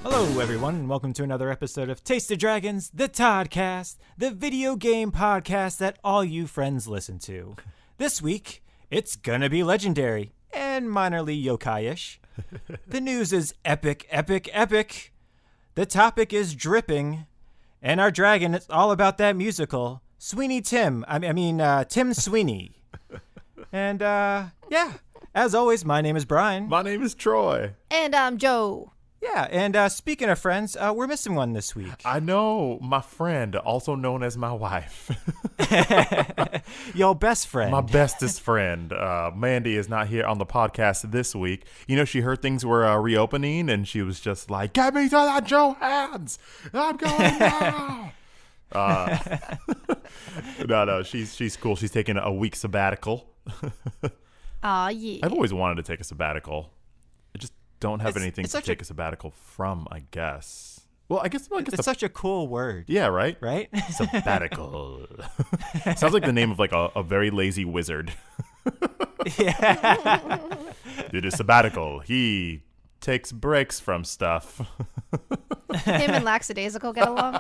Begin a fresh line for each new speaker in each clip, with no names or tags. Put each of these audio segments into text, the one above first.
Hello, everyone, and welcome to another episode of Taste of Dragons, the Toddcast, the video game podcast that all you friends listen to. This week, it's gonna be legendary and minorly yokai-ish. The news is epic, epic, epic. The topic is dripping, and our dragon is all about that musical, Sweeney Tim. Tim Sweeney. And, yeah, as always, my name is Brian.
My name is Troy.
And I'm Joe.
Yeah, and speaking of friends, we're missing one this week.
I know, my friend, also known as my wife.
Your best friend.
My bestest friend. Mandy is not here on the podcast this week. You know, she heard things were reopening, and she was just like, get me to that Joe hands! I'm going now! No, she's cool. She's taking a week sabbatical.
Aw, yeah.
I've always wanted to take a sabbatical. I just don't have anything to take a sabbatical from, I guess. Well, I guess
it's such a cool word.
Yeah, right?
Right?
Sabbatical. Sounds like the name of like a very lazy wizard.
Yeah.
Did a sabbatical. He takes breaks from stuff.
Him and Lackadaisical get along?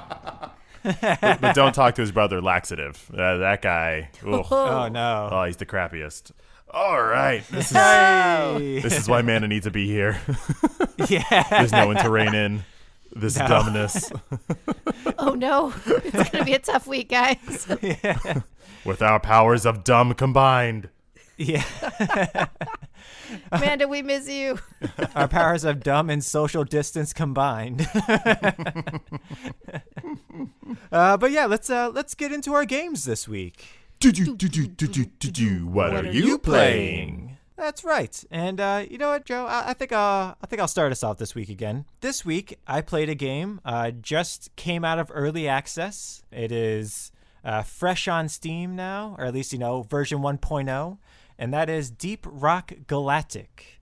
but don't talk to his brother, Laxative. That guy. Ugh.
Oh, no.
Oh, he's the crappiest. All right. This is why Mana needs to be here.
Yeah.
There's no one to rein in this dumbness.
Oh, no. It's going to be a tough week, guys.
Yeah.
With our powers of dumb combined.
Yeah.
Amanda, we miss you.
Our powers of dumb and social distance combined. But yeah, let's get into our games this week.
What are you playing?
That's right. And you know what, Joe? I think I'll start us off this week again. This week I played a game just came out of early access. It is fresh on Steam now, or at least version 1.0, and that is Deep Rock Galactic.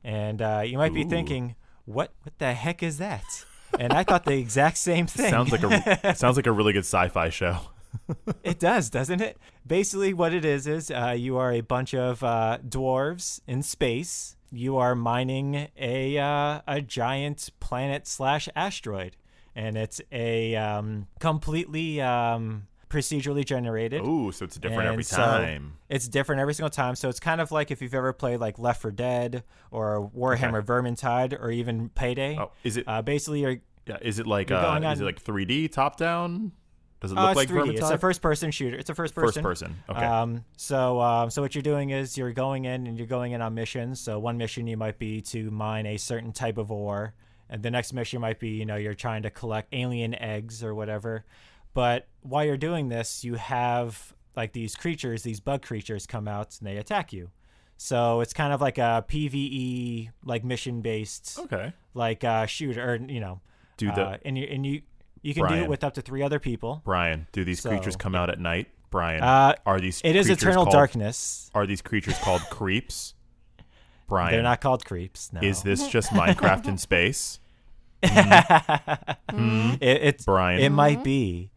And you might be thinking, what the heck is that? And I thought the exact same thing.
Sounds like a really good sci-fi show.
It does, doesn't it? Basically, what it is you are a bunch of dwarves in space. You are mining a giant planet/asteroid, and it's a completely procedurally generated.
Ooh, so it's different every time.
So it's different every single time. So it's kind of like if you've ever played like Left 4 Dead or Warhammer Vermintide or even Payday.
Oh, is it?
Basically,
is it like 3D top down? Does it look like
3D.
Vermintide?
It's a first-person shooter. It's a first-person.
First person. Okay.
So what you're doing is you're going in on missions. So one mission you might be to mine a certain type of ore, and the next mission might be you're trying to collect alien eggs or whatever. But while you're doing this, you have like these bug creatures come out and they attack you. So it's kind of like a PvE like mission-based like shooter, or You can do it with up to 3 other people.
Brian, do these creatures come out at night? Brian, are these
it is eternal darkness.
Are these creatures called creeps? Brian.
They're not called creeps, no.
Is this just Minecraft in space?
Brian. It might be.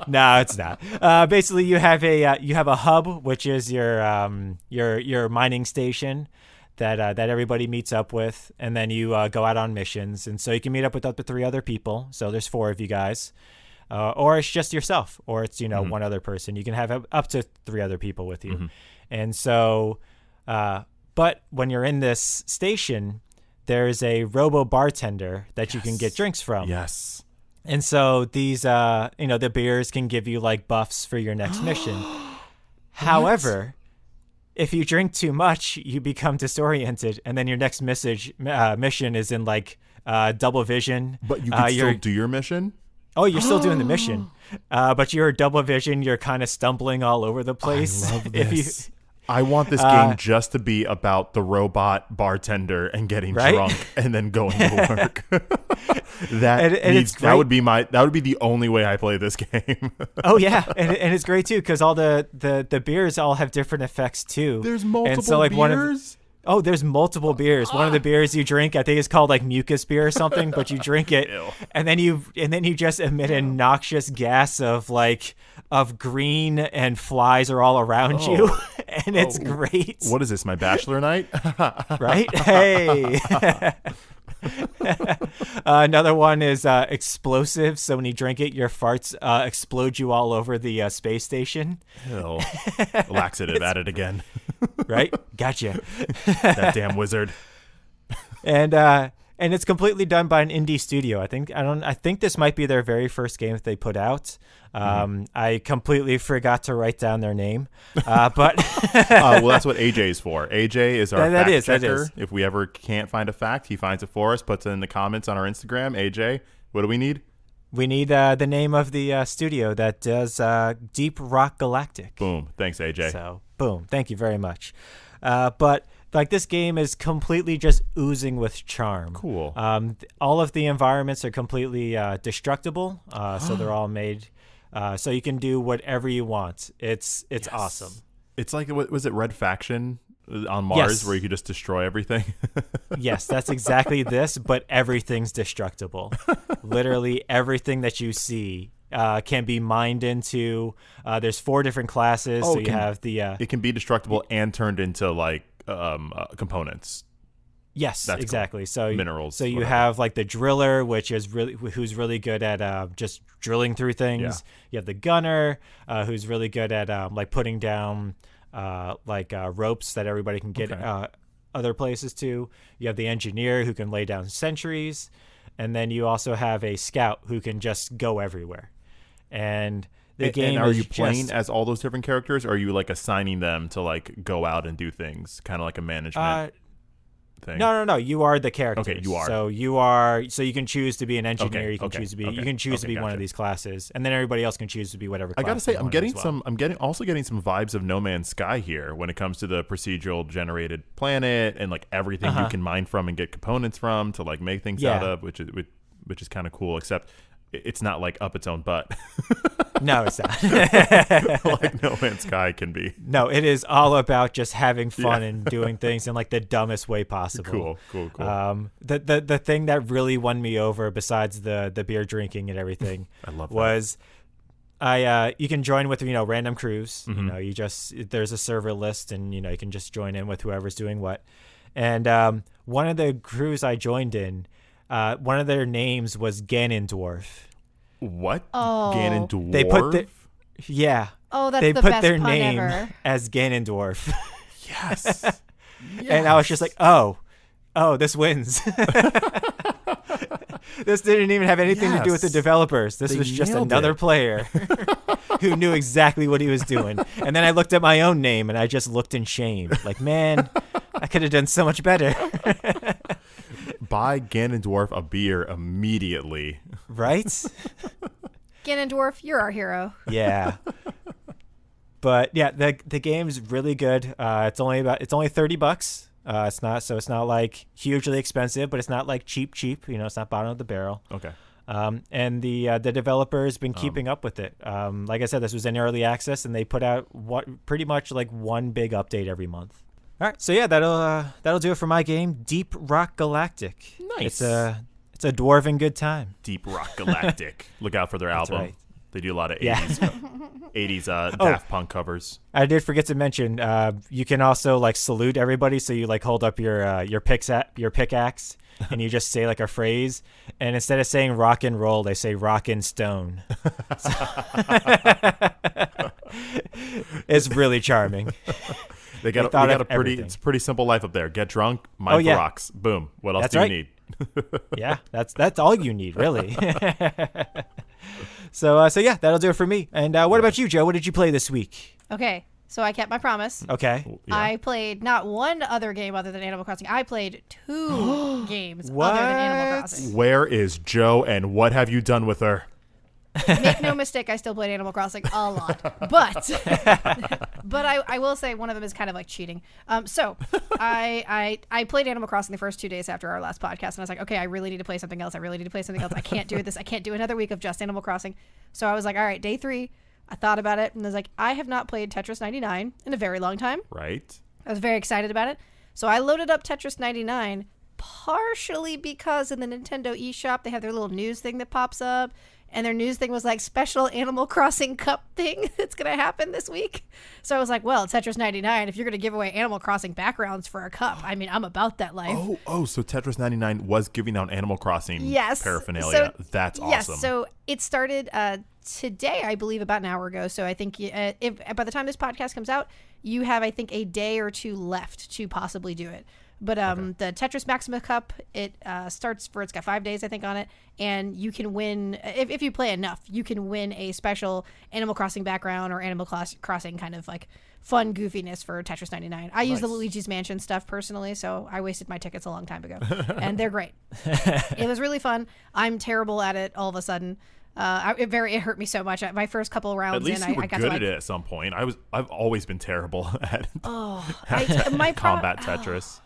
No, it's not. Basically, you have a hub, which is your mining station that everybody meets up with, and then you go out on missions. And so you can meet up with up to 3 other people. So there's 4 of you guys. Or it's just yourself, or it's, one other person. You can have up to 3 other people with you. Mm-hmm. And so, but when you're in this station, there's a robo bartender that you can get drinks from.
Yes.
And so these, the beers can give you like buffs for your next mission. However, if you drink too much, you become disoriented, and then your next mission is in like double vision.
But you can still do your mission?
Oh, you're still doing the mission. But you're double vision. You're kind of stumbling all over the place.
I love this. I want this game just to be about the robot bartender and getting drunk and then going to work. That would be the only way I play this game.
Oh yeah, and it's great too because all the beers all have different effects too.
There's multiple beers.
There's multiple beers. One of the beers you drink, I think it's called like mucus beer or something, but you drink it and then you just emit a noxious gas of green, and flies are all around you, and it's great.
What is this, my bachelor night?
Right? Hey. Another one is explosive. So when you drink it, your farts explode you all over the space station.
Ew. Laxative at it again.
Right? Gotcha.
That damn wizard.
And it's completely done by an indie studio. I think this might be their very first game that they put out. I completely forgot to write down their name, but
Well, that's what AJ is for. AJ is our
That
fact
is.
checker. If we ever can't find a fact, he finds it for us, puts it in the comments on our Instagram. AJ, what do we need?
we need the name of the studio that does Deep Rock Galactic.
Boom. Thanks, AJ.
So, boom. Thank you very much. But like this game is completely just oozing with charm.
Cool.
All of the environments are completely destructible. So they're all made so you can do whatever you want. It's awesome.
It's like, what was it, Red Faction on Mars,
Yes.
where you could just destroy everything?
Yes, that's exactly this, but everything's destructible. Literally everything that you see can be mined into. There's 4 different classes.
Oh,
So you have the
It can be destructible and turned into like components.
yes,
That's cool.
exactly. So
Minerals,
So you
whatever.
have like the driller, who's really good at just drilling through things.
Yeah.
You have the gunner, who's really good at like putting down ropes that everybody can get
Okay.
other places to. You have the engineer who can lay down sentries, and then you also have a scout who can just go everywhere. And the game
and are
is
you playing
just,
as all those different characters, or are you like assigning them to like go out and do things, kind of like a management thing?
No. You are the character.
Okay, you are.
So you are. So you can choose to be an engineer.
Okay,
You can
okay,
choose to be.
okay,
You can choose to
okay,
be one
gotcha.
of these classes, and then everybody else can choose to be whatever.
I
Class
gotta say,
they
I'm
want
getting
as well.
some. I'm getting some vibes of No Man's Sky here when it comes to the procedural generated planet and like everything you can mine from and get components from to like make things out
Yeah.
of, which is kind of cool. Except it's not like up its own butt
No, it's not.
like No Man's Sky can be.
No, it is all about just having fun
Yeah.
and doing things in like the dumbest way possible.
Cool.
The thing that really won me over, besides the beer drinking and everything,
I love that.
was you can join with random crews. You know, there's a server list, and you can just join in with whoever's doing what. And one of the crews I joined in, one of their names was Ganondorf.
What?
Oh.
Ganondorf?
They put the yeah.
Oh, that's
They
the
put
best
their
pun
name
ever.
as Ganondorf.
Yes.
And I was just like, oh, this wins. This didn't even have anything to do with the
Yes.
developers. This
They
was just
nailed
another
it.
player who knew exactly what he was doing. And then I looked at my own name and I just looked in shame. Like, man, I could have done so much better.
Buy Ganondorf a beer immediately.
Right?
Ganondorf, you're our hero.
Yeah. But yeah, the game's really good. It's only $30. It's not like hugely expensive, but it's not like cheap. It's not bottom of the barrel.
Okay.
And the developer's been keeping up with it. Like I said, this was in early access, and they put out pretty much like one big update every month. All right, so yeah, that'll do it for my game, Deep Rock Galactic.
Nice.
It's a dwarven good time.
Deep Rock Galactic. Look out for their album.
right.
They do a lot of 80s,
Yeah.
80s Daft Punk covers.
I did forget to mention, you can also like salute everybody. So you like hold up your pickaxe, and you just say like a phrase. And instead of saying rock and roll, they say rock and stone. It's really charming.
They got
thought
a
of
pretty
everything.
it's a pretty simple life up there. Get drunk, mine for
yeah.
rocks. Boom. What else
That's
do
right.
you need?
Yeah, that's all you need, really. So yeah, that'll do it for me. And what about you, Joe? What did you play this week?
Okay, so I kept my promise.
Okay.
Yeah.
I played not one other game other than Animal Crossing. I played 2 games other than Animal Crossing.
Where is Joe and what have you done with her?
Make no mistake, I still played Animal Crossing a lot. But I will say one of them is kind of like cheating. So I played Animal Crossing the first 2 days after our last podcast, and I was like, okay, I really need to play something else. I can't do this. I can't do another week of just Animal Crossing. So I was like, all right, day 3. I thought about it, and I was like, I have not played Tetris 99 in a very long time.
Right?
I was very excited about it. So I loaded up Tetris 99, partially because in the Nintendo eShop, they have their little news thing that pops up. and their news thing was like special Animal Crossing Cup thing that's going to happen this week. So I was like, well, Tetris 99, if you're going to give away Animal Crossing backgrounds for a cup, I mean, I'm about that life.
So Tetris 99 was giving out Animal Crossing paraphernalia.
So,
that's awesome.
Yes, so it started today, I believe, about an hour ago. So I think if by the time this podcast comes out, you have, I think, a day or two left to possibly do it. But the Tetris Maxima Cup, it starts it's got 5 days, I think, on it. And you can win, if you play enough, you can win a special Animal Crossing background or Animal Crossing kind of like fun goofiness for Tetris 99. I use the Luigi's Mansion stuff personally, so I wasted my tickets a long time ago. And they're great. It was really fun. I'm terrible at it all of a sudden. It hurt me so much. My first couple rounds,
at least
in,
you were
I got
good
to
at it at some point. I've always been terrible at
my
combat Tetris.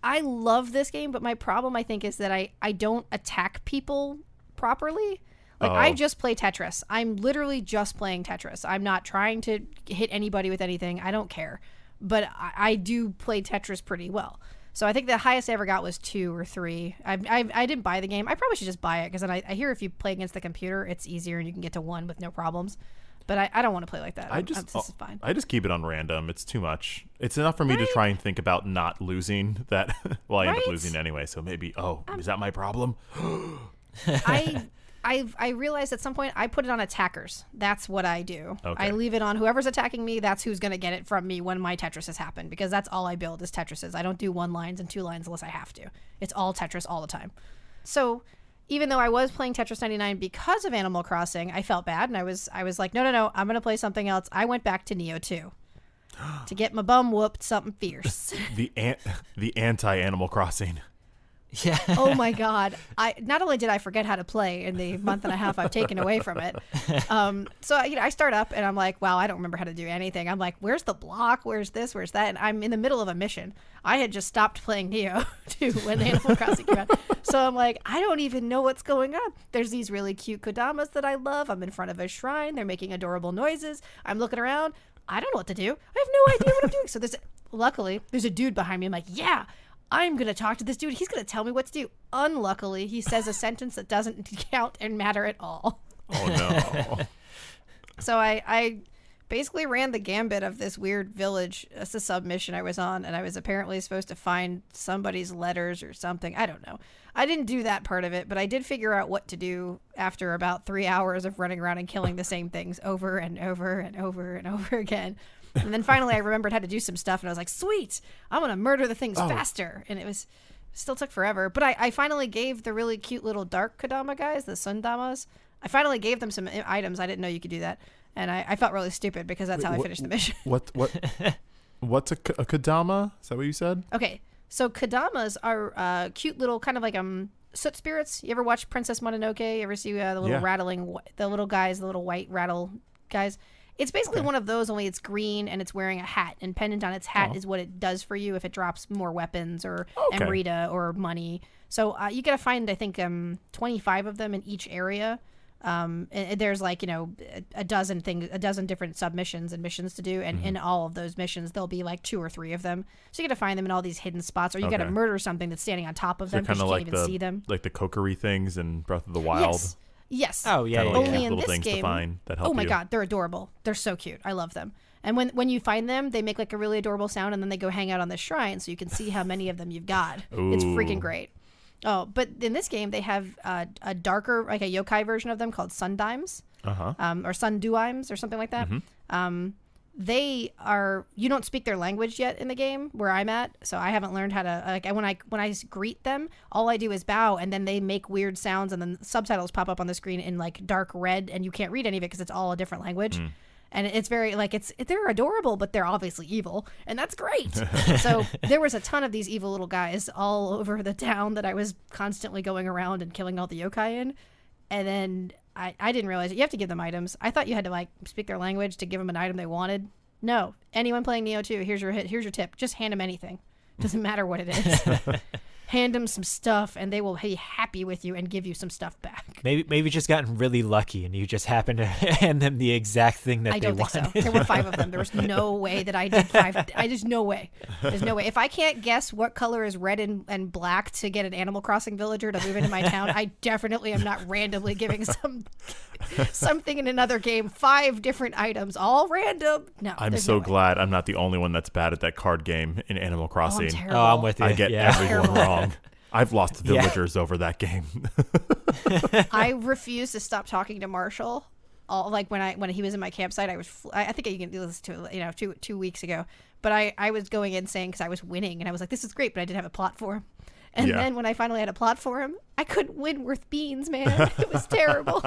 I love this game, but my problem, I think, is that I don't attack people properly. Like, I just play Tetris. I'm literally just playing Tetris. I'm not trying to hit anybody with anything. I don't care. But I do play Tetris pretty well. So I think the highest I ever got was 2 or 3. I didn't buy the game. I probably should just buy it, because then I hear if you play against the computer, it's easier and you can get to 1 with no problems. But I don't want to play like that. This is fine.
I just keep it on random. It's too much. It's enough for me to try and think about not losing that. Well, I end up losing anyway, so maybe, is that my problem?
I realized at some point I put it on attackers. That's what I do.
Okay.
I leave it on whoever's attacking me. That's who's going to get it from me when my Tetris has happened, because that's all I build is Tetrises. I don't do 1 lines and 2 lines unless I have to. It's all Tetris all the time. So even though I was playing Tetris 99 because of Animal Crossing, I felt bad, and I was like, no, I'm going to play something else. I went back to Nioh 2 to get my bum whooped something fierce.
the anti-Animal Crossing.
Yeah.
Oh my God. Not only did I forget how to play in the month and a half I've taken away from it. So I start up and I'm like, wow, I don't remember how to do anything. I'm like, where's the block? Where's this? Where's that? And I'm in the middle of a mission. I had just stopped playing Nioh too when Animal Crossing came out. So I'm like, I don't even know what's going on. There's these really cute kodamas that I love. I'm in front of a shrine. They're making adorable noises. I'm looking around. I don't know what to do. I have no idea what I'm doing. So luckily, there's a dude behind me. I'm like, yeah, I'm going to talk to this dude. He's going to tell me what to do. Unluckily, he says a sentence that doesn't count and matter at all.
Oh, no.
So I basically ran the gambit of this weird village. It's a submission I was on, and I was apparently supposed to find somebody's letters or something. I don't know. I didn't do that part of it, but I did figure out what to do after about 3 hours of running around and killing the same things over and over and over and over again. And then finally I remembered how to do some stuff, and I was like, sweet, I'm going to murder the things faster. And it still took forever. But I finally gave the really cute little dark Kodama guys, the Sundamas, I finally gave them some items. I didn't know you could do that. And I felt really stupid because that's how I finished the mission.
What's a Kodama? Is that what you said?
Okay, so Kodamas are cute little kind of like soot spirits. You ever watch Princess Mononoke? You ever see the little rattling, the little guys, the little white rattle guys? It's basically one of those, only it's green and it's wearing a hat. And pendant on its hat is what it does for you if it drops more weapons or Amrita or money. So you got to find, I think, 25 of them in each area. And there's like, a dozen different submissions and missions to do. And in all of those missions, there'll be like 2 or 3 of them. So you got to find them in all these hidden spots, or you got to murder something that's standing on top of them because you can't even see them.
Like the Kokery things in Breath of the Wild.
Yes.
Oh, yeah.
Only in
little
this
things
game.
To find that help
oh my
you.
God, they're adorable. They're so cute. I love them. And when you find them, they make like a really adorable sound, and then they go hang out on the shrine, so you can see how many of them you've got.
Ooh.
It's freaking great. Oh, but in this game, they have a darker, like a yokai version of them called Sundimes, or Sunduimes, or something like that. They are, you don't speak their language yet in the game where I'm at, so I haven't learned how to, like, when I greet them, all I do is bow, and then they make weird sounds, and then subtitles pop up on the screen in like dark red, and you can't read any of it because it's all a different language. And it's very, like, they're adorable, but they're obviously evil, and that's great. So there was a ton of these evil little guys all over the town that I was constantly going around and killing all the yokai in. And then I didn't realize it. You have to give them items. I thought you had to, like, speak their language to give them an item they wanted. No. Anyone playing Nioh 2, here's your tip. Just hand them anything. Doesn't matter what it is. Hand them some stuff, and they will be happy with you and give you some stuff back.
Maybe just gotten really lucky and you just happened to hand them the exact thing that
I
they
don't think
wanted.
so. There were 5 of them. There was no way that I did 5. There's no way. There's no way. If I can't guess what color is red and black to get an Animal Crossing villager to move into my town, I definitely am not randomly giving something in another game 5 different items, all random. No,
I'm
there's
so
no way.
glad I'm not the only one that's bad at that card game in Animal
Oh, I'm
Crossing.
terrible.
Oh, I'm with you.
I get
yeah.
everyone wrong. I've lost villagers over that game.
I refuse to stop talking to Marshall. Like when he was in my campsite, I think you can listen to it, 2 weeks ago. But I was going insane because I was winning, and I was like, this is great, but I didn't have a plot for him. And then when I finally had a plot for him, I couldn't win worth beans, man. It was terrible.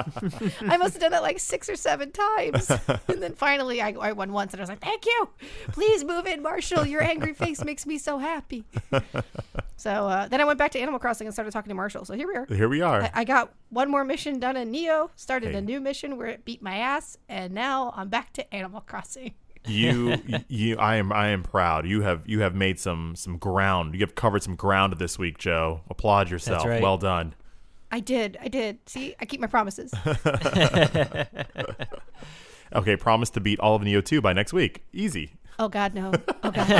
I must have done that like 6 or 7 times. And then finally I won once, and I was like, thank you. Please move in, Marshall. Your angry face makes me so happy. So then I went back to Animal Crossing and started talking to Marshall. So here we are.
Here we are.
I got one more mission done in Nioh, started
Hey.
a new mission where it beat my ass, and now I'm back to Animal Crossing.
I am proud. You have made some ground. You have covered some ground this week, Joe. Applaud yourself.
That's right.
Well done.
I did. See, I keep my promises.
Okay, promise to beat all of Nioh 2 by next week. Easy.
Oh, God, no. Oh, God, no.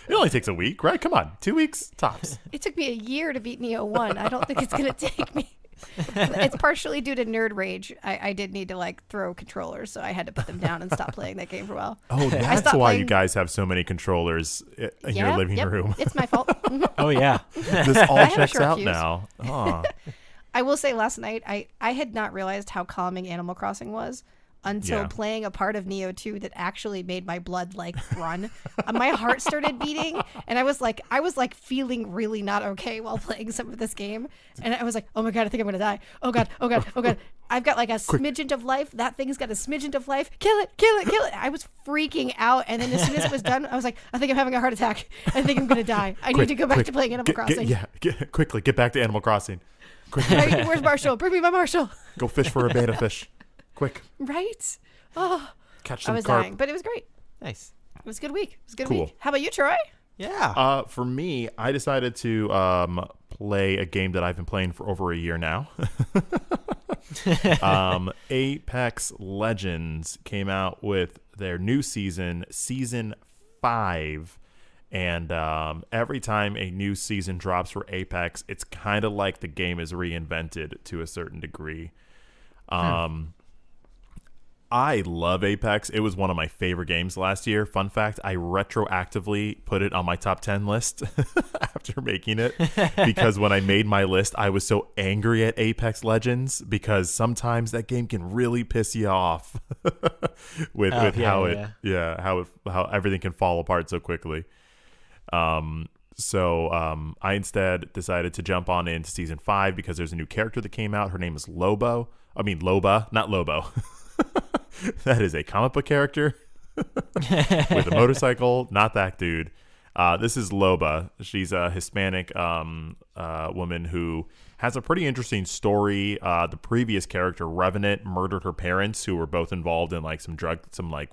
It only takes a week, right? Come on, 2 weeks tops.
It took me a year to beat Nioh 1. I don't think it's going to take me. It's partially due to nerd rage. I did need to like throw controllers, so I had to put them down and stop playing that game for a while.
Oh, that's
stopped
why
playing-
you guys have so many controllers in your living
yep,
room.
It's my fault. Mhm.
Oh yeah.
This all
have a
checks
short
out
fuse.
now. Oh.
I will say last night, I had not realized how calming Animal Crossing was until
Yeah.
playing a part of Nioh 2 that actually made my blood like run. My heart started beating, and I was like feeling really not okay while playing some of this game. And I was like, oh my God, I think I'm gonna die. Oh God, oh God, oh God. I've got like a smidgen of life. That thing's got a smidgen of life. Kill it, kill it, kill it. I was freaking out. And then as soon as it was done, I was like, I think I'm having a heart attack. I think I'm gonna die. I need to go back to playing Animal Crossing.
Quickly, get back to Animal Crossing. Quickly,
Right, where's Marshall? Bring me my Marshall.
go fish for a beta fish. Quick,
Right? Oh,
catch
I
some
was
carp.
dying, but it was great.
Nice.
It was a good week. It was a good
Cool.
week. How about you, Troy?
Yeah.
For me, I decided to play a game that I've been playing for over a year now. Apex Legends came out with their new season 5. And every time a new season drops for Apex, it's kind of like the game is reinvented to a certain degree. I love Apex. It was one of my favorite games last year. Fun fact, I retroactively put it on my top 10 list after making it because when I made my list, I was so angry at Apex Legends because sometimes that game can really piss you off with how everything can fall apart so quickly. So I instead decided to jump on into season 5 because there's a new character that came out. Her name is Loba, not Lobo. That is a comic book character with a motorcycle. Not that dude. This is Loba. She's a Hispanic woman who has a pretty interesting story. The previous character, Revenant, murdered her parents, who were both involved in like some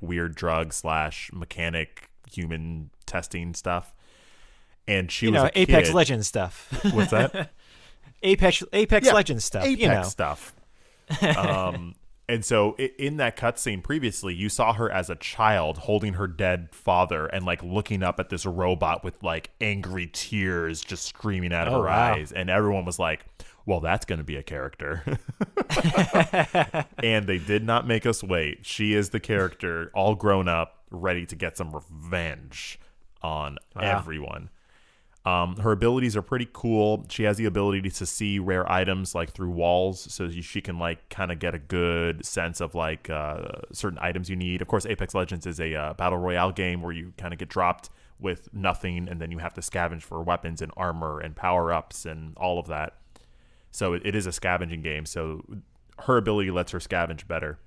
weird drug / mechanic human testing stuff. And she was a
Apex
kid.
Legends stuff.
What's that?
Apex Legends stuff.
Apex stuff. And so in that cutscene previously, you saw her as a child holding her dead father and like looking up at this robot with like angry tears just streaming out of her eyes. And everyone was like, well, that's going to be a character. And they did not make us wait. She is the character, all grown up, ready to get some revenge on everyone. Her abilities are pretty cool. She has the ability to see rare items like through walls, so she can like kind of get a good sense of like certain items you need. Of course, Apex Legends is a battle royale game where you kind of get dropped with nothing, and then you have to scavenge for weapons and armor and power ups and all of that. So it is a scavenging game. So her ability lets her scavenge better.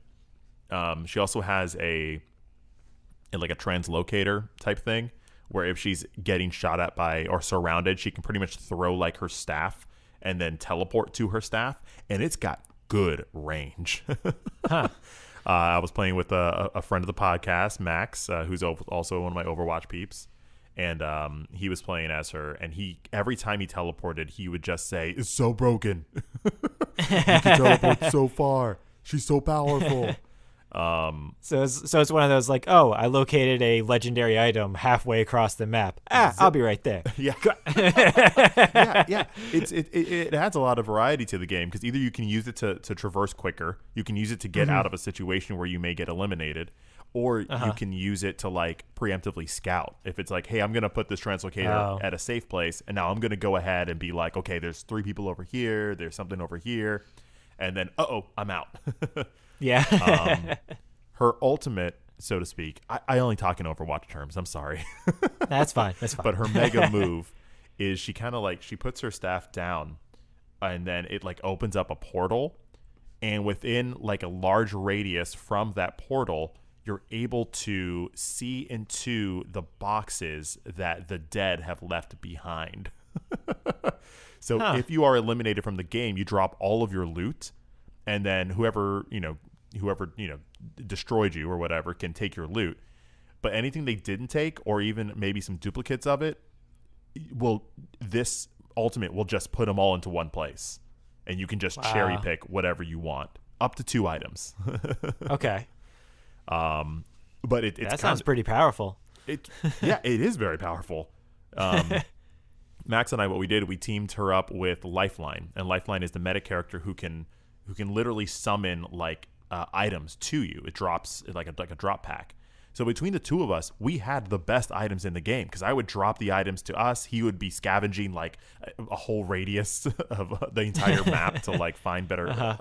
She also has a translocator type thing, where if she's getting shot at by or surrounded, she can pretty much throw like her staff and then teleport to her staff, and it's got good range. I was playing with a friend of the podcast, Max, who's also one of my Overwatch peeps, and he was playing as her, and every time he teleported, he would just say, "It's so broken." You can teleport so far. She's so powerful.
So it's one of those like, oh, I located a legendary item halfway across the map. I'll be right there.
Yeah. yeah. It adds a lot of variety to the game because either you can use it to traverse quicker, you can use it to get out of a situation where you may get eliminated, or you can use it to like preemptively scout. If it's like, hey, I'm gonna put this translocator at a safe place, and now I'm gonna go ahead and be like, okay, there's 3 people over here, there's something over here, and then I'm out.
Yeah.
Her ultimate, so to speak, I only talk in Overwatch terms. I'm sorry.
That's fine.
But her mega move is she kind of like, she puts her staff down and then it like opens up a portal. And within like a large radius from that portal, you're able to see into the boxes that the dead have left behind. So if you are eliminated from the game, you drop all of your loot. And then whoever destroyed you or whatever can take your loot. But anything they didn't take, or even maybe some duplicates of it, this ultimate will just put them all into one place. And you can just cherry pick whatever you want. Up to 2 items.
Okay.
But it
sounds pretty powerful.
It is very powerful. Max and I, what we did, we teamed her up with Lifeline. And Lifeline is the meta character who can literally summon like items to you. It drops like a drop pack. So between the two of us, we had the best items in the game because I would drop the items to us. He would be scavenging like a whole radius of the entire map to like find better,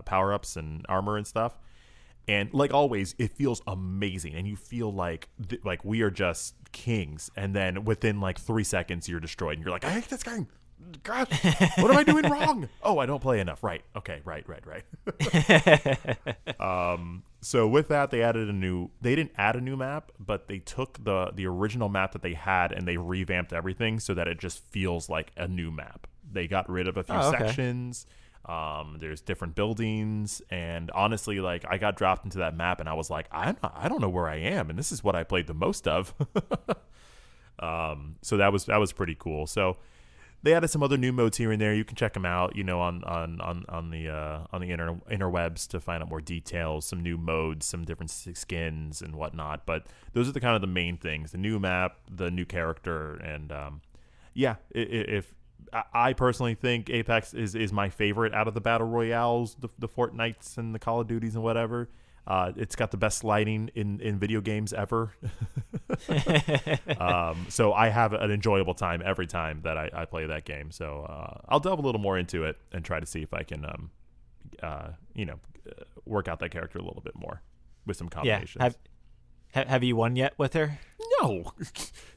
power ups and armor and stuff. And like always, it feels amazing, and you feel like we are just kings. And then within like 3 seconds, you're destroyed, and you're like, I hate this game. God, what am I doing wrong? Oh, I don't play enough. Right. Okay. Right. So with that, they didn't add a new map, but they took the original map that they had and they revamped everything so that it just feels like a new map. They got rid of a few sections. There's different buildings, and honestly, like I got dropped into that map and I was like, I don't know where I am, and this is what I played the most of. So that was pretty cool. So they added some other new modes here and there. You can check them out, on the interwebs to find out more details, some new modes, some different skins and whatnot. But those are the kind of the main things: the new map, the new character, and if I personally think Apex is my favorite out of the battle royales, the Fortnites and the Call of Duties and whatever. It's got the best sliding in video games ever. So I have an enjoyable time every time that I play that game. So I'll delve a little more into it and try to see if I can, work out that character a little bit more with some combinations.
Yeah. Have you won yet with her?
No.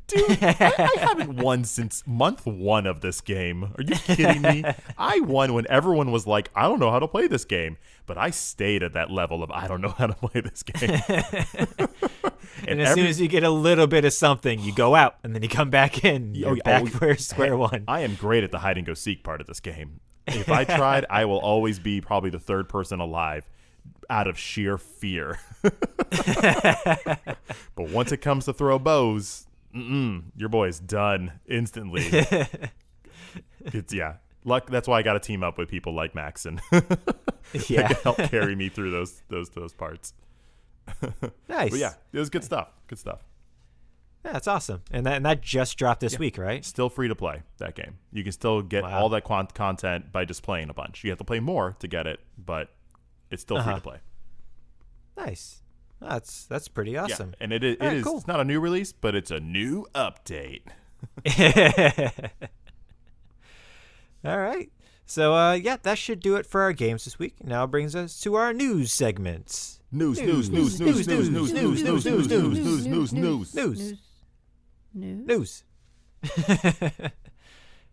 Dude, I haven't won since month 1 of this game. Are you kidding me? I won when everyone was like, I don't know how to play this game. But I stayed at that level of, I don't know how to play this game.
and as soon as you get a little bit of something, you go out, and then you come back in. You're back where square one.
I am great at the hide-and-go-seek part of this game. If I tried, I will always be probably the 3rd person alive out of sheer fear. But once it comes to throw bows, your boy's done instantly. Luck. That's why I got to team up with people like Max and that can help carry me through those parts.
Nice.
But yeah, it was good stuff. Good stuff.
Yeah, that's awesome. And that just dropped this week, right?
Still free to play that game. You can still get all that content by just playing a bunch. You have to play more to get it, but it's still free to play.
Nice. That's pretty awesome.
Yeah. And it is cool. It's not a new release, but it's a new update.
All right. So that should do it for our games this week. Now it brings us to our news segments. News.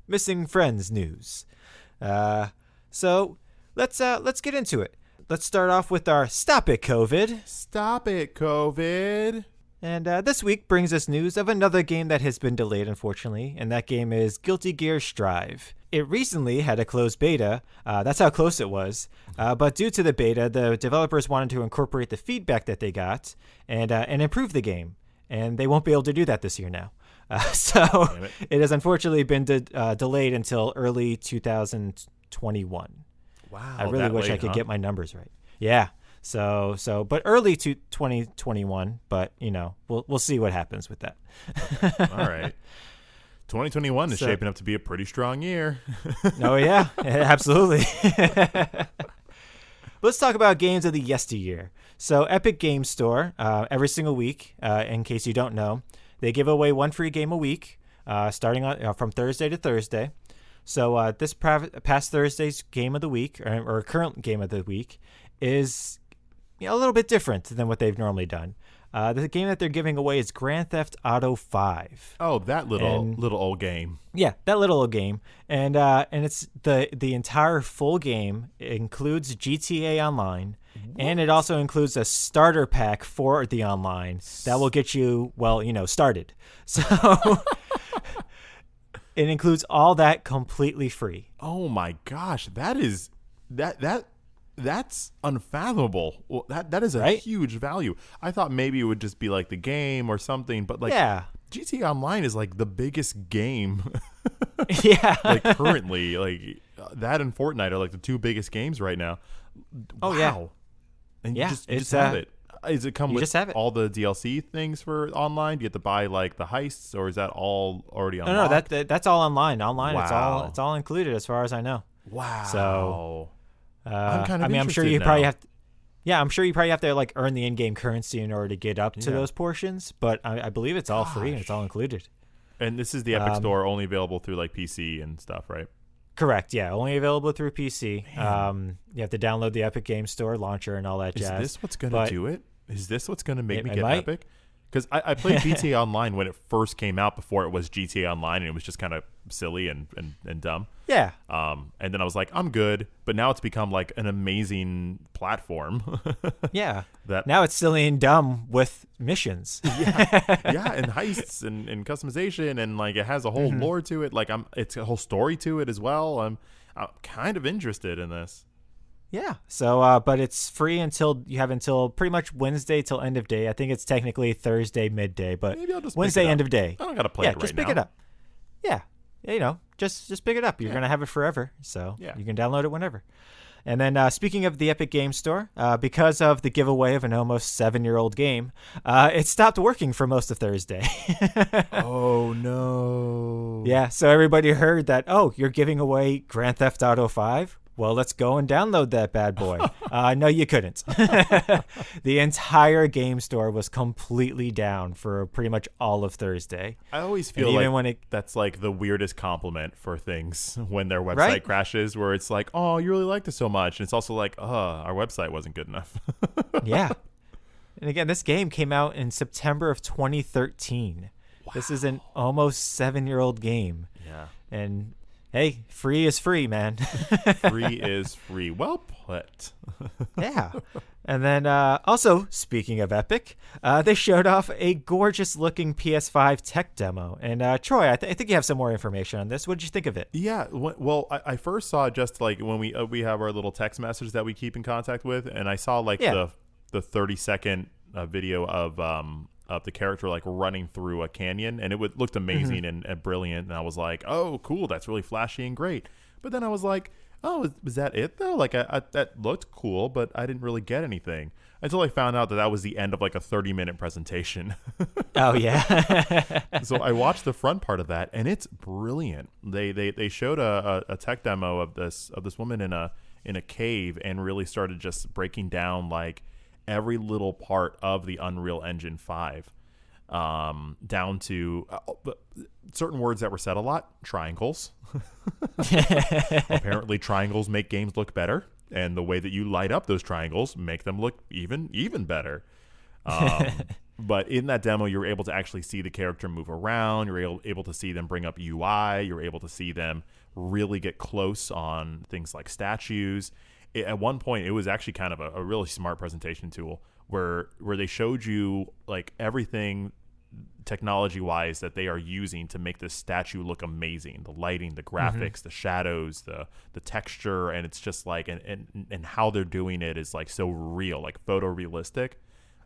Missing friends news. So let's get into it. Let's start off with our Stop It, COVID.
Stop it, COVID.
And this week brings us news of another game that has been delayed, unfortunately, and that game is Guilty Gear Strive. It recently had a closed beta. That's how close it was. But due to the beta, the developers wanted to incorporate the feedback that they got and improve the game. And they won't be able to do that this year now. So it has unfortunately been delayed until early 2000. 2021.
Wow.
I really wish I could get my numbers right. Yeah. But early to 2021, but we'll see what happens with that.
All right. 2021 is shaping up to be a pretty strong year.
Oh yeah, absolutely. Let's talk about games of the yesteryear. So Epic Game Store, every single week, in case you don't know, they give away one free game a week, starting on from Thursday to Thursday. So this past Thursday's game of the week, or current game of the week, is a little bit different than what they've normally done. The game that they're giving away is Grand Theft Auto 5.
Oh, that little old game.
Yeah, that little old game, and it's the entire full game. It includes GTA Online, and it also includes a starter pack for the online that will get you started. So it includes all that completely free.
Oh my gosh, that's unfathomable. Well, that is a huge value. I thought maybe it would just be like the game or something, but GTA Online is like the biggest game.
Yeah.
Like currently, like that and Fortnite are like the two biggest games right now.
Oh,
wow.
yeah.
And you just have it. Does it come with
all
the DLC things for online? Do you have to buy like the heists, or is that all already
No,
unlocked?
that's all online. Online,
wow.
it's all included as far as I know.
Wow.
So
I'm kind of
I'm sure you
now.
probably have to, I'm sure you probably have to like earn the in-game currency in order to get up to those portions, but I believe it's all free and it's all included.
And this is the Epic Store, only available through like PC and stuff, right?
Correct. Yeah, only available through PC. You have to download the Epic Game Store launcher and all that jazz.
Is this what's going to do it? Is this what's going to make me get
might.
Epic? Because I played GTA Online when it first came out, before it was GTA Online, and it was just kind of silly and dumb.
Yeah.
And then I was like, I'm good. But now it's become like an amazing platform.
Yeah. Now it's silly and dumb with missions.
Yeah, and heists and customization, and like it has a whole lore to it. Like it's a whole story to it as well. I'm kind of interested in this.
Yeah. So, but it's free until pretty much Wednesday till end of day. I think it's technically Thursday midday, but
maybe I'll just
Wednesday
pick it up.
end of day.
I don't gotta play it right now.
Just pick it up. Yeah. Just pick it up. You're gonna have it forever, so you can download it whenever. And then speaking of the Epic Game Store, because of the giveaway of an almost 7-year-old game, it stopped working for most of Thursday.
Oh no.
Yeah. So everybody heard that. Oh, you're giving away Grand Theft Auto 5. Well, let's go and download that bad boy. No, you couldn't. The entire game store was completely down for pretty much all of Thursday.
I always feel like that's like the weirdest compliment for things when their website crashes, where it's like, oh, you really liked it so much. And it's also like, our website wasn't good enough.
Yeah. And again, this game came out in September of 2013. Wow. This is an almost 7-year-old game.
Yeah.
And hey, free is free, man.
Free is free. Well put.
Yeah. And then also, speaking of Epic, they showed off a gorgeous-looking PS5 tech demo. And Troy, I think you have some more information on this. What did you think of it?
Yeah. Well, I first saw just like when we have our little text message that we keep in contact with, and I saw like the 30-second video of the character like running through a canyon, and it looked amazing and brilliant, and I was like, oh cool, that's really flashy and great. But then I was like, oh, was that it though? Like I that looked cool, but I didn't really get anything until I found out that was the end of like a 30-minute presentation.
Oh yeah.
So I watched the front part of that, and it's brilliant. They showed a tech demo of this woman in a cave, and really started just breaking down like every little part of the Unreal Engine 5, down to certain words that were said a lot. Triangles. Apparently triangles make games look better, and the way that you light up those triangles make them look even better. But in that demo, you were able to actually see the character move around. You were able to see them bring up UI. You were able to see them really get close on things like statues. At one point, it was actually kind of a really smart presentation tool where they showed you like everything technology-wise that they are using to make this statue look amazing. The lighting, the graphics, the shadows, the texture, and it's just like and how they're doing it is like so real, like photorealistic.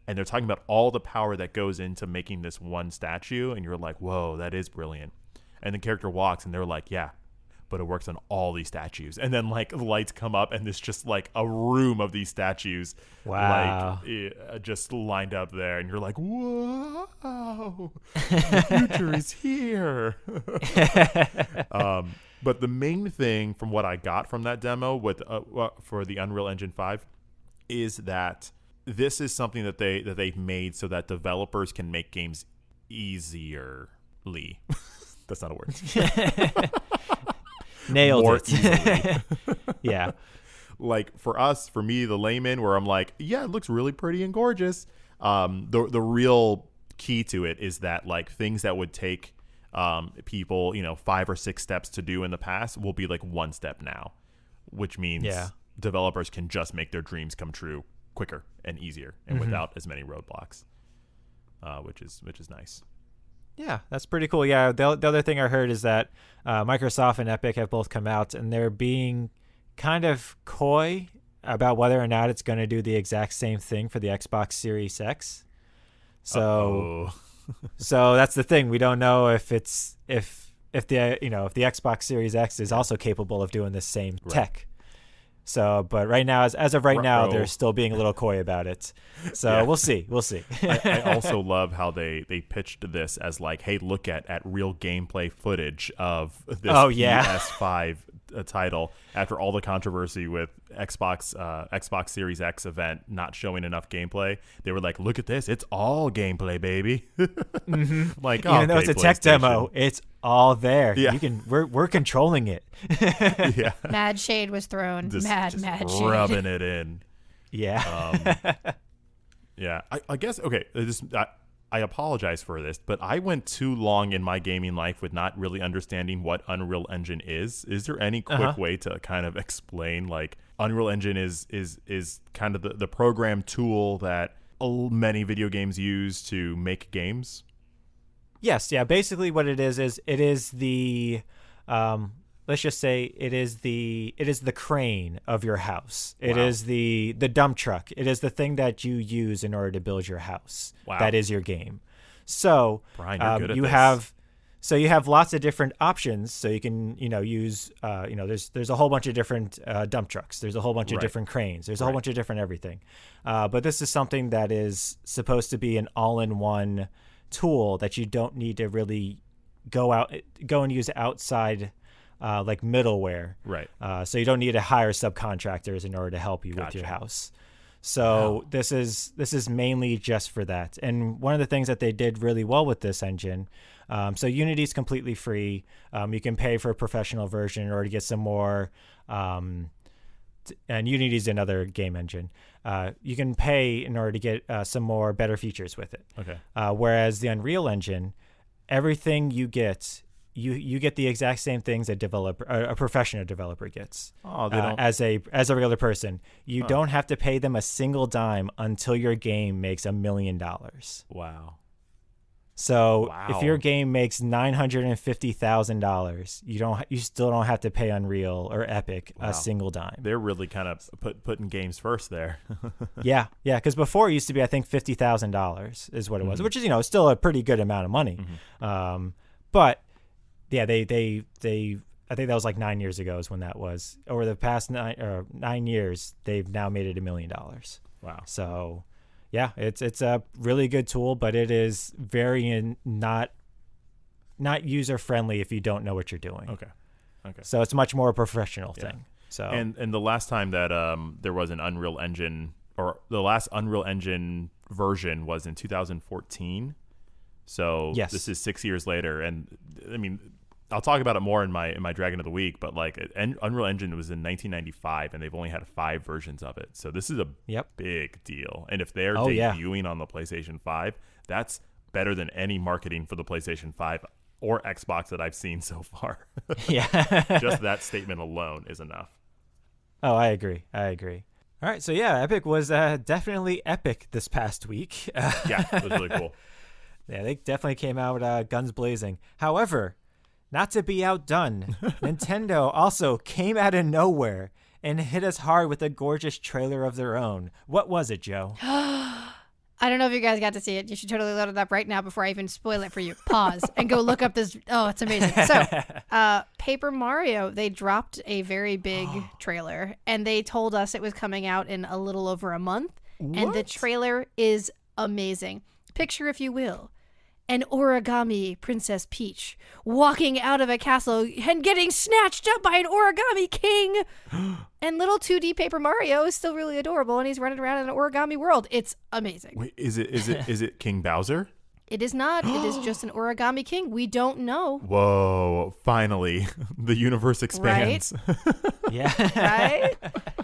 And they're talking about all the power that goes into making this one statue, and you're like, whoa, that is brilliant. And the character walks, and they're like, yeah, but it works on all these statues. And then like lights come up and there's just like a room of these statues.
Wow.
Like just lined up there. And you're like, whoa, the future is here. But the main thing from what I got from that demo for the Unreal Engine 5 is that this is something that they've made so that developers can make games easierly. That's not a word.
Nailed
More
it.
easily.
Yeah.
Like for me, the layman, where I'm like, yeah, it looks really pretty and gorgeous. The real key to it is that like things that would take people, 5 or 6 steps to do in the past will be like 1 step now, which means developers can just make their dreams come true quicker and easier and without as many roadblocks, which is nice.
Yeah, that's pretty cool. Yeah, the other thing I heard is that Microsoft and Epic have both come out and they're being kind of coy about whether or not it's going to do the exact same thing for the Xbox Series X. So that's the thing. We don't know if the Xbox Series X is also capable of doing the same tech. So, but right now, as of right now, they're still being a little coy about it. So we'll see.
I also love how they pitched this as like, hey, look at real gameplay footage of this PS5 title after all the controversy with Xbox Series X event not showing enough gameplay. They were like, look at this, it's all gameplay, baby. Like,
even though it's a tech demo, it's all there.
Yeah.
We're controlling it.
Yeah.
Mad shade was thrown.
Just
mad shade.
rubbing it in.
Yeah.
Yeah. I guess, okay, I apologize for this, but I went too long in my gaming life with not really understanding what Unreal Engine is. Is there any quick way to kind of explain, like, Unreal Engine is kind of the program tool that many video games use to make games?
Yes. Yeah. Basically what it is it is the, let's just say it is the crane of your house. It is the dump truck. It is the thing that you use in order to build your house.
Wow.
That is your game. So
Brian, you're good at
you
this.
have lots of different options. So you can use there's a whole bunch of different dump trucks. There's a whole bunch of different cranes. There's a whole bunch of different everything. But this is something that is supposed to be an all-in-one tool that you don't need to really go and use outside. Like middleware,
right?
So you don't need to hire subcontractors in order to help you with your house. So this is mainly just for that. And one of the things that they did really well with this engine, so Unity is completely free. You can pay for a professional version in order to get some more. And Unity is another game engine. You can pay in order to get some more better features with it.
Okay.
Whereas the Unreal Engine, everything you get. You get the exact same things a professional developer gets.
Oh, they don't.
As a regular person. You don't have to pay them a single dime until your game makes $1 million.
Wow.
So if your game makes $950,000, you still don't have to pay Unreal or Epic a single dime.
They're really kind of putting games first there.
Yeah, because before it used to be, I think $50,000 is what it was, which is still a pretty good amount of money. But yeah, they I think that was like 9 years ago is when that was. Over the past 9 years, they've now made it $1 million.
Wow.
So yeah, it's a really good tool, but it is very not user friendly if you don't know what you're doing.
Okay.
So it's much more a professional thing. So
and the last time that there was an Unreal Engine, or the last Unreal Engine version, was in 2014. So this is 6 years later, and I mean, I'll talk about it more in my Dragon of the Week, but like Unreal Engine was in 1995, and they've only had 5 versions of it. So this is a big deal. And if they're debuting on the PlayStation 5, that's better than any marketing for the PlayStation 5 or Xbox that I've seen so far.
Yeah.
Just that statement alone is enough.
Oh, I agree. All right. So yeah, Epic was definitely epic this past week.
Yeah, it was really cool.
Yeah, they definitely came out guns blazing. However, not to be outdone, Nintendo also came out of nowhere and hit us hard with a gorgeous trailer of their own. What was it, Joe?
I don't know if you guys got to see it. You should totally load it up right now before I even spoil it for you. Pause and go look up this. Oh, it's amazing. So, Paper Mario, they dropped a very big trailer, and they told us it was coming out in a little over a month. And the trailer is amazing. Picture, if you will, an origami Princess Peach walking out of a castle and getting snatched up by an origami king. And little 2D Paper Mario is still really adorable, and he's running around in an origami world. It's amazing.
Wait, is it King Bowser?
It is not. It is just an origami king. We don't know.
Whoa! Finally, the universe expands.
Right?
Yeah.
Right?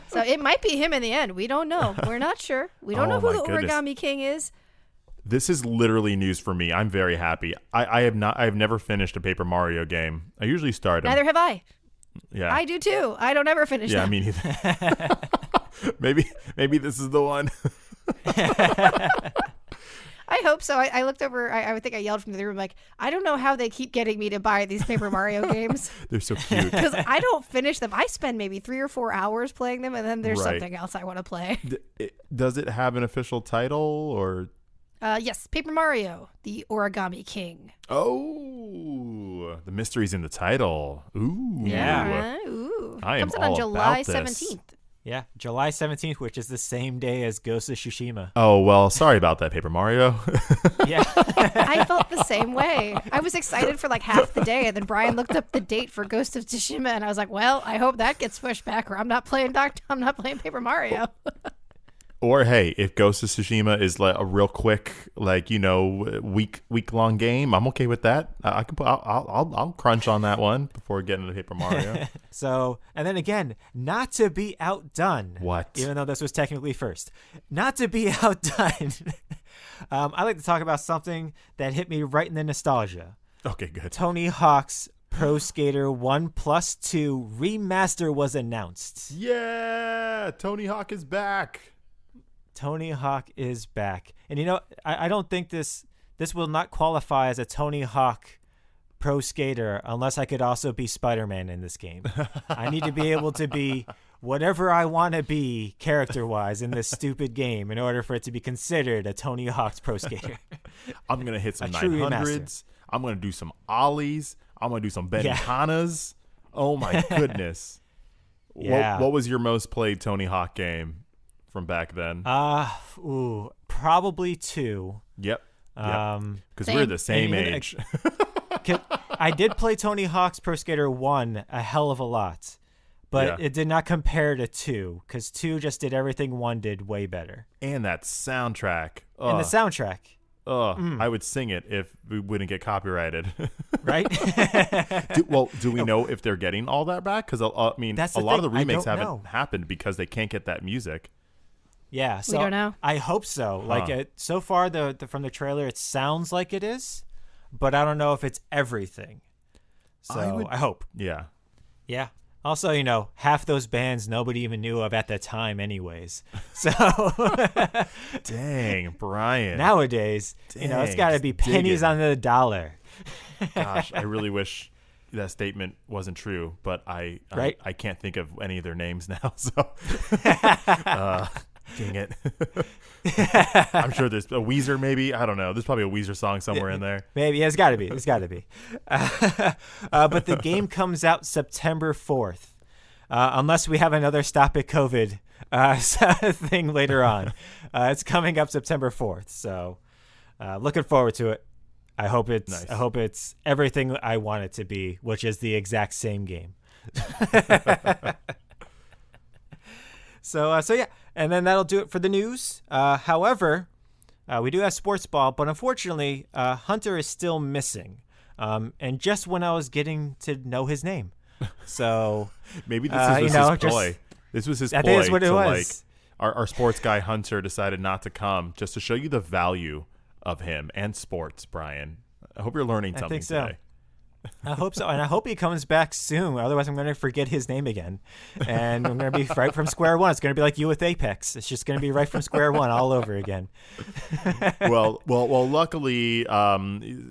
So it might be him in the end. We don't know. We're not sure. We don't know who the
goodness.
origami king is.
This is literally news for me. I'm very happy. I have never finished a Paper Mario game. I usually start them.
Neither have I.
Yeah.
I do too. I don't ever finish them.
Me neither. maybe this is the one.
I hope so. I looked over. I think I yelled from the room like, I don't know how they keep getting me to buy these Paper Mario games.
They're so cute.
Because I don't finish them. I spend maybe 3 or 4 hours playing them, and then there's
Right.
something else I want to play.
Does it have an official title or?
Yes, Paper Mario, the Origami King.
Oh, the mystery's in the title. Ooh.
Yeah.
Ooh.
I am
Comes out on
all
July
about this.
17th.
Yeah, July 17th, which is the same day as Ghost of Tsushima.
Oh, well, sorry about that, Paper Mario.
Yeah.
I felt the same way. I was excited for like half the day, and then Brian looked up the date for Ghost of Tsushima, and I was like, "Well, I hope that gets pushed back, or I'm not playing Paper Mario."
Or hey, if Ghost of Tsushima is like a real quick, like week long game, I'm okay with that. I can put I'll crunch on that one before getting to Paper Mario.
So, and then again, not to be outdone.
What?
Even though this was technically first, not to be outdone. I like to talk about something that hit me right in the nostalgia.
Okay, good.
Tony Hawk's Pro Skater 1+2 remaster was announced.
Yeah, Tony Hawk is back.
Tony Hawk is back. And I don't think this will not qualify as a Tony Hawk Pro Skater unless I could also be Spider-Man in this game. I need to be able to be whatever I want to be character-wise in this stupid game in order for it to be considered a Tony Hawk's Pro Skater.
I'm going to hit some
A true
900s.
remaster.
I'm going to do some ollies. I'm going to do some
Yeah.
Benihanas. Oh, my goodness.
Yeah.
What was your most played Tony Hawk game from back then?
Probably 2.
Yep. Because
Same.
we're the same
And even-
age.
I did play Tony Hawk's Pro Skater 1 a hell of a lot, but
Yeah.
it did not compare to 2 because 2 just did everything 1 did way better.
And that soundtrack.
And the soundtrack,
I would sing it if we wouldn't get copyrighted.
right?
Do we know if they're getting all that back? Because
That's
a
the
lot of
thing.
the
I
remakes
don't
haven't
know.
happened because they can't get that music.
Yeah, so
don't know.
I hope so. Like so far, from the trailer, it sounds like it is, but I don't know if it's everything. So I hope.
Yeah.
Yeah. Also, half those bands nobody even knew of at the time, anyways. So
Dang, Brian.
nowadays, it's got to
Dang,
be
just
pennies
digging.
on the dollar.
Gosh, I really wish that statement wasn't true, but I can't think of any of their names now. So, dang it. I'm sure there's a Weezer, maybe. I don't know. There's probably a Weezer song somewhere in there.
Maybe. Yeah, it's got to be. It's got to be. But the game comes out September 4th, unless we have another Stop It COVID thing later on. It's coming up September 4th. So looking forward to it. I hope it's
Nice.
I hope it's everything I want it to be, which is the exact same game. So yeah, and then that'll do it for the news. However, we do have sports ball, but unfortunately, Hunter is still missing. And just when I was getting to know his name, so
Maybe this was his ploy. This was his ploy.
I think that's what it
to,
was.
Our sports guy Hunter decided not to come just to show you the value of him and sports, Brian. I hope you're learning something
think so.
today.
I hope so, and I hope he comes back soon. Otherwise, I'm going to forget his name again, and I'm going to be right from square one. It's going to be like you with Apex. It's just going to be right from square one all over again.
well. Luckily,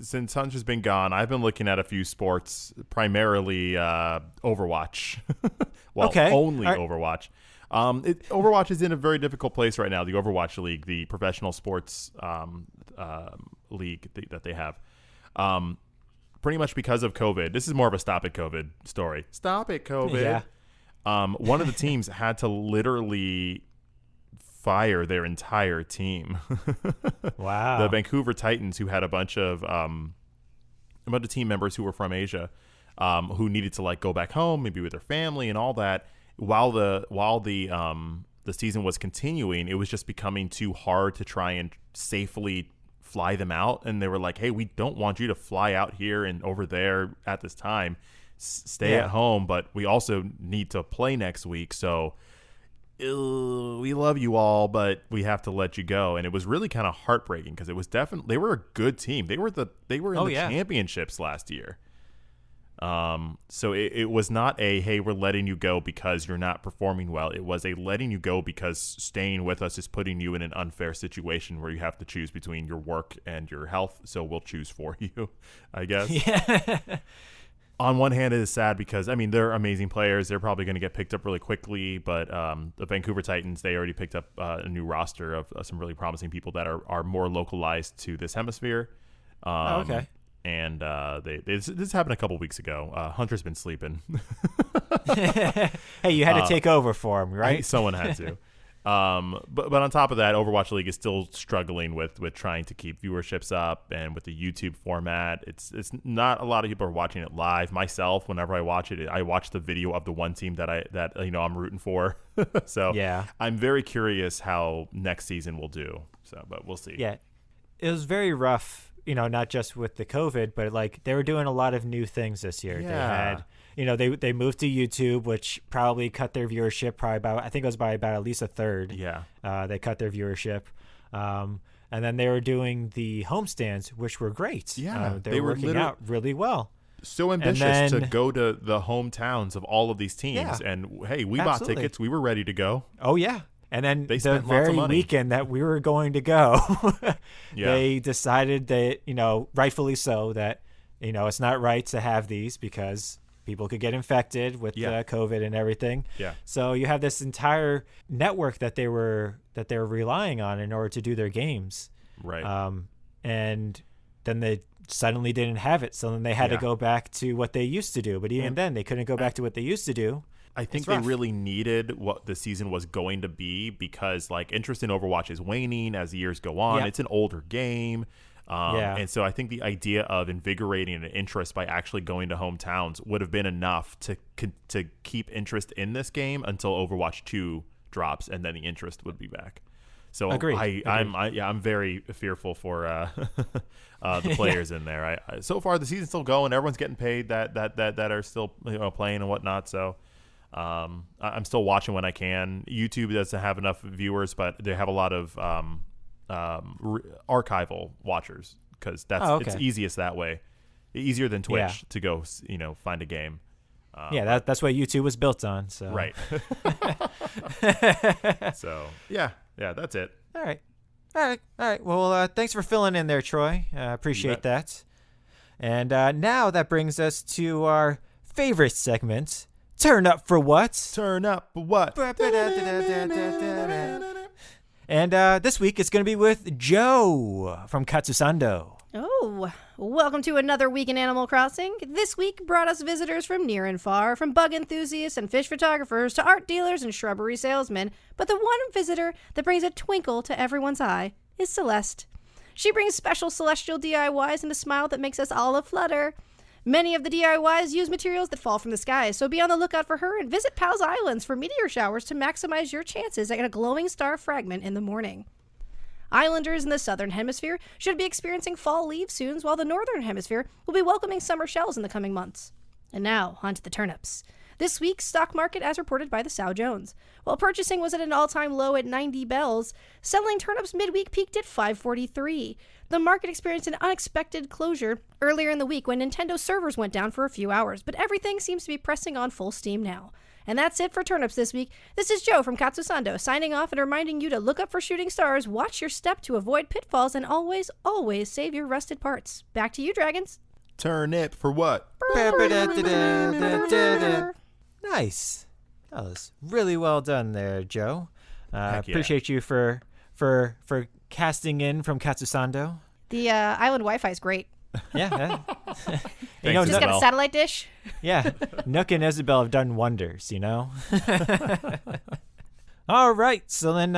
since Hunter's been gone, I've been looking at a few sports, primarily Overwatch.
Okay.
Only
All right.
Overwatch. Overwatch is in a very difficult place right now. The Overwatch League, the professional sports league that they have. pretty much because of COVID. This is more of a stop it COVID story. Stop it COVID.
Yeah.
One of the teams had to literally fire their entire team.
Wow.
The Vancouver Titans, who had a bunch of team members who were from Asia, who needed to like go back home, maybe with their family and all that. While the season was continuing, it was just becoming too hard to try and safely fly them out. And they were like, "Hey, we don't want you to fly out here and over there at this time. Stay at home, but we also need to play next week. So we love you all, but we have to let you go." And it was really kind of heartbreaking because it was definitely, they were a good team. They were in the championships last year. So it was not a, hey, we're letting you go because you're not performing well. It was a letting you go because staying with us is putting you in an unfair situation where you have to choose between your work and your health. So we'll choose for you, I guess.
Yeah.
On one hand, it is sad because, I mean, they're amazing players. They're probably going to get picked up really quickly. But the Vancouver Titans, they already picked up a new roster of some really promising people that are more localized to this hemisphere.
Okay.
And this happened a couple weeks ago. Hunter's been sleeping.
Hey, you had to take over for him, right?
Someone had to. But on top of that, Overwatch League is still struggling with trying to keep viewerships up, and with the YouTube format, it's not a lot of people are watching it live. Myself, whenever I watch it, I watch the video of the one team that I'm rooting for. So
yeah,
I'm very curious how next season will do. So, but we'll see.
Yeah, it was very rough. Not just with the COVID, but like they were doing a lot of new things this year.
Yeah.
They had, they moved to YouTube, which probably cut their viewership I think it was by about at least a third.
Yeah.
They cut their viewership. And then they were doing the homestands, which were great.
Yeah.
They were working out really well.
So ambitious to go to the hometowns of all of these teams.
Yeah.
And hey, we
Absolutely.
bought tickets. We were ready to go.
Oh, yeah. And then
They
the
spent lots of
very
money.
weekend that we were going to go,
Yeah.
they decided that, rightfully so, that, it's not right to have these because people could get infected with COVID and everything.
Yeah.
So you have this entire network that they were relying on in order to do their games.
Right.
And then they suddenly didn't have it. So then they had to
Yeah.
go back to what they used to do. But even then, they couldn't go back to what they used to do.
I think
It's
they
rough.
really needed what the season was going to be because, like, interest in Overwatch is waning as the years go on.
Yeah.
It's an older game.
Yeah.
And so I think the idea of invigorating an interest by actually going to hometowns would have been enough to keep interest in this game until Overwatch 2 drops, and then the interest would be back. So
Agreed.
I'm very fearful for the players in there. So far the season's still going. Everyone's getting paid that are still playing and whatnot. So I'm still watching when I can. YouTube doesn't have enough viewers, but they have a lot of archival watchers because it's easiest that way. Easier than Twitch to go find a game.
That's what YouTube was built on. So
Right. So yeah, that's it.
All right. Well, thanks for filling in there, Troy. Appreciate that. And now that brings us to our favorite segment. Turn up for what?
Turn up for what?
And this week it's going to be with Joe from Katsusando.
Oh, welcome to another week in Animal Crossing. This week brought us visitors from near and far, from bug enthusiasts and fish photographers to art dealers and shrubbery salesmen. But the one visitor that brings a twinkle to everyone's eye is Celeste. She brings special celestial DIYs and a smile that makes us all aflutter. Many of the DIYs use materials that fall from the skies, so be on the lookout for her and visit Pals Islands for meteor showers to maximize your chances at a glowing star fragment in the morning. Islanders in the southern hemisphere should be experiencing fall leaf soon, while the northern hemisphere will be welcoming summer shells in the coming months. And now, on to the turnips. This week's stock market as reported by the Dow Jones. While purchasing was at an all-time low at 90 bells, selling turnips midweek peaked at 543. The market experienced an unexpected closure earlier in the week when Nintendo servers went down for a few hours, but everything seems to be pressing on full steam now. And that's it for turnips this week. This is Joe from Katsusando signing off and reminding you to look up for shooting stars, watch your step to avoid pitfalls, and always, always save your rusted parts. Back to you, dragons.
Turnip for what?
Nice. That was really well done there, Joe.
Heck yeah.
Appreciate you for casting in from Katsusando.
The island Wi-Fi is great.
Yeah.
Thanks,
Just got a
Isabel.
satellite dish.
Yeah. Nook and Isabel have done wonders, All right. So then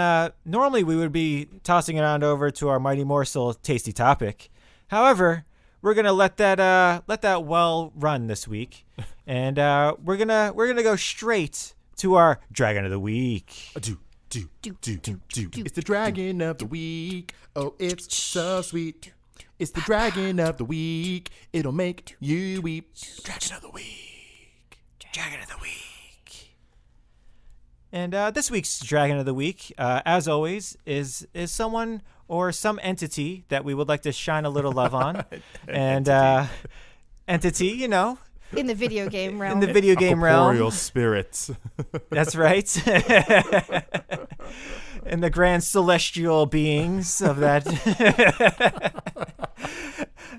normally we would be tossing it on over to our Mighty Morsel tasty topic. However, we're going to let that well run this week. And we're going to go straight to our Dragon of the Week.
Do. It's the dragon of the week. Oh, it's so sweet. It's the dragon of the week. It'll make you weep. Dragon of the week.
Dragon of the Week. And this week's Dragon of the Week, as always, is someone or some entity that we would like to shine a little love on. And entity,
In the video game realm.
in the video game realm.
Corporeal spirits.
That's right. And the grand celestial beings of that.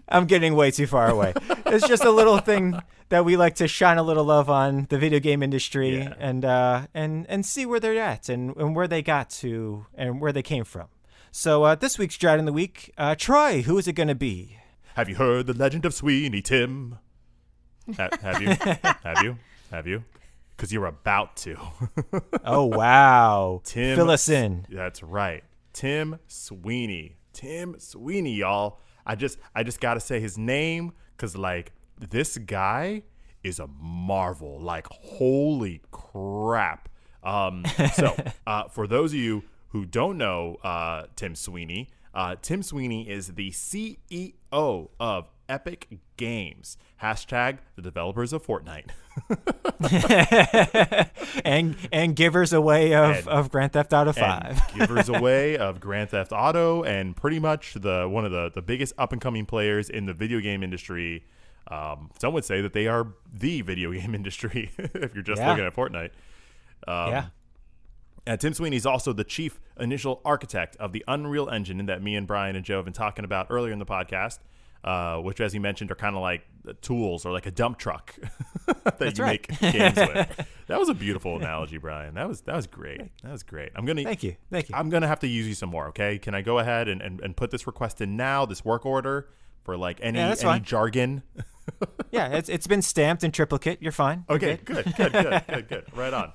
I'm getting way too far away. It's just a little thing that we like to shine a little love on the video game industry and see where they're at and where they got to and where they came from. So this week's Dragon of the Week, Troy, who is it going to be?
Have you heard the legend of Sweeney, Tim? Have you? Have you? Because you're about to.
Oh, wow.
Tim.
Fill us in.
That's right. Tim Sweeney. Tim Sweeney, y'all. I just got to say his name because, like, this guy is a marvel. Like, holy crap. So, for those of you who don't know Tim Sweeney is the CEO of Epic Games. Hashtag the developers of Fortnite.
and givers away of Grand Theft Auto 5.
And givers away of Grand Theft Auto and pretty much one of the biggest up-and-coming players in the video game industry. Some would say that they are the video game industry if you're just looking at Fortnite. And Tim Sweeney is also the chief initial architect of the Unreal Engine that me and Brian and Joe have been talking about earlier in the podcast, which, as you mentioned, are kind of like tools or like a dump truck that you make games with. That was a beautiful analogy, Brian. That was great. That was great.
Thank you.
I'm gonna have to use you some more. Okay? Can I go ahead and put this request in now? This work order for like any jargon.
Yeah, it's been stamped in triplicate. You're fine.
Okay, good. Right on.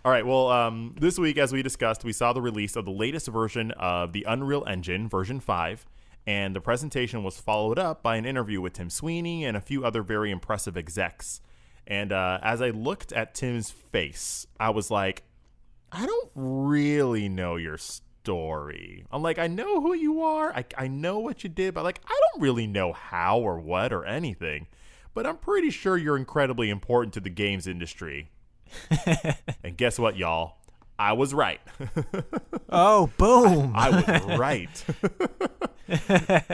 All right, well, this week, as we discussed, we saw the release of the latest version of the Unreal Engine, version 5, and the presentation was followed up by an interview with Tim Sweeney and a few other very impressive execs. And as I looked at Tim's face, I was like, I don't really know your story. I'm like, I know who you are. I know what you did, but like, I don't really know how or what or anything. But I'm pretty sure you're incredibly important to the games industry. And guess what, y'all? I was right.
Oh, boom.
I was right.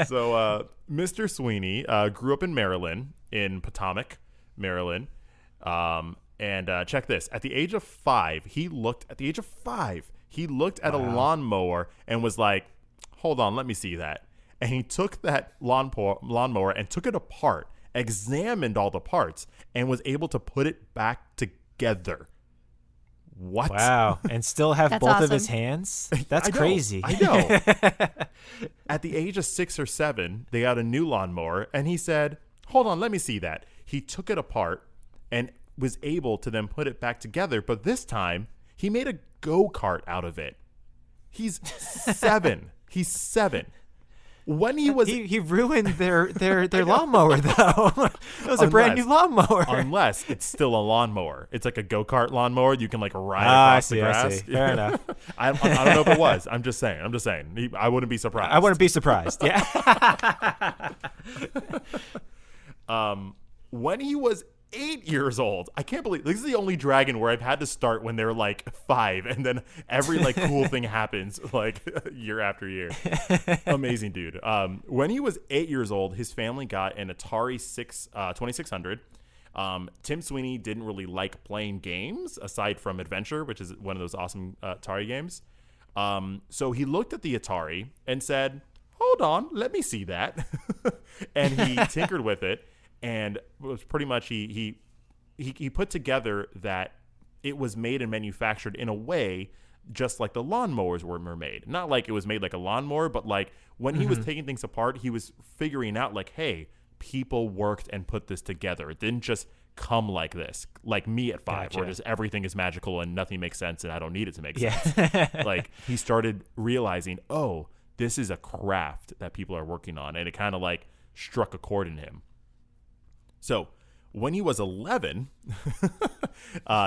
So, Mr. Sweeney grew up in Maryland, in Potomac, Maryland. And check this. At the age of 5, he looked at a lawnmower and was like, hold on, let me see that. And he took that lawnmower and took it apart, examined all the parts, and was able to put it back together. What?
Wow. And still have
That's
both
awesome.
of his hands? That's crazy.
I know. At the age of 6 or 7, they got a new lawnmower, and he said, hold on, let me see that. He took it apart and was able to then put it back together, but this time, he made a go-kart out of it. He's 7. He's 7. When he was...
He ruined their lawnmower, though. It was a brand new lawnmower.
Unless it's still a lawnmower. It's like a go-kart lawnmower. You can like ride across the grass.
I see. Fair enough.
I don't know if it was. I'm just saying. I wouldn't be surprised.
I wouldn't be surprised. Yeah.
When he was 8 years old, I can't believe this is the only dragon where I've had to start when they're like 5, and then every like cool thing happens like year after year. Amazing dude. When he was 8 years old, his family got an Atari 2600. Tim Sweeney didn't really like playing games aside from Adventure, which is one of those awesome Atari games. So he looked at the Atari and said, hold on, let me see that. And he tinkered with it. And it was pretty much he put together that it was made and manufactured in a way just like the lawnmowers were made. Not like it was made like a lawnmower, but like when he was taking things apart, he was figuring out like, hey, people worked and put this together. It didn't just come like this, like me at 5, where just everything is magical and nothing makes sense and I don't need it to make sense. Like he started realizing, oh, this is a craft that people are working on, and it kind of like struck a chord in him. So when he was 11,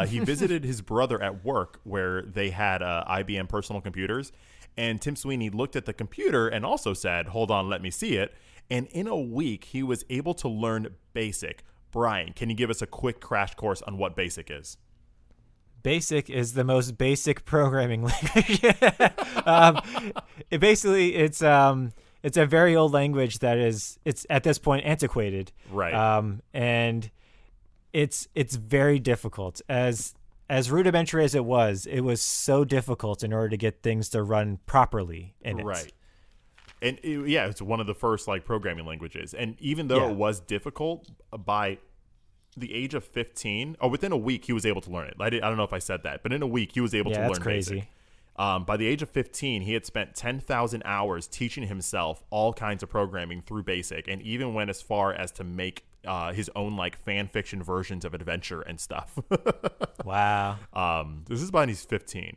he visited his brother at work where they had IBM personal computers, and Tim Sweeney looked at the computer and also said, hold on, let me see it. And in a week, he was able to learn BASIC. Brian, can you give us a quick crash course on what BASIC is?
BASIC is the most basic programming language. It's a very old language that it's at this point antiquated.
Right.
And it's very difficult. As rudimentary as it was so difficult in order to get things to run properly in it.
Right. And it's one of the first like programming languages. And even though it was difficult, by the age of 15, or within a week, he was able to learn it. I don't know if I said that, but in a week, he was able to learn
crazy.
BASIC. By the age of 15, he had spent 10,000 hours teaching himself all kinds of programming through BASIC, and even went as far as to make his own like fan fiction versions of adventure and stuff.
Wow.
This is when he's 15.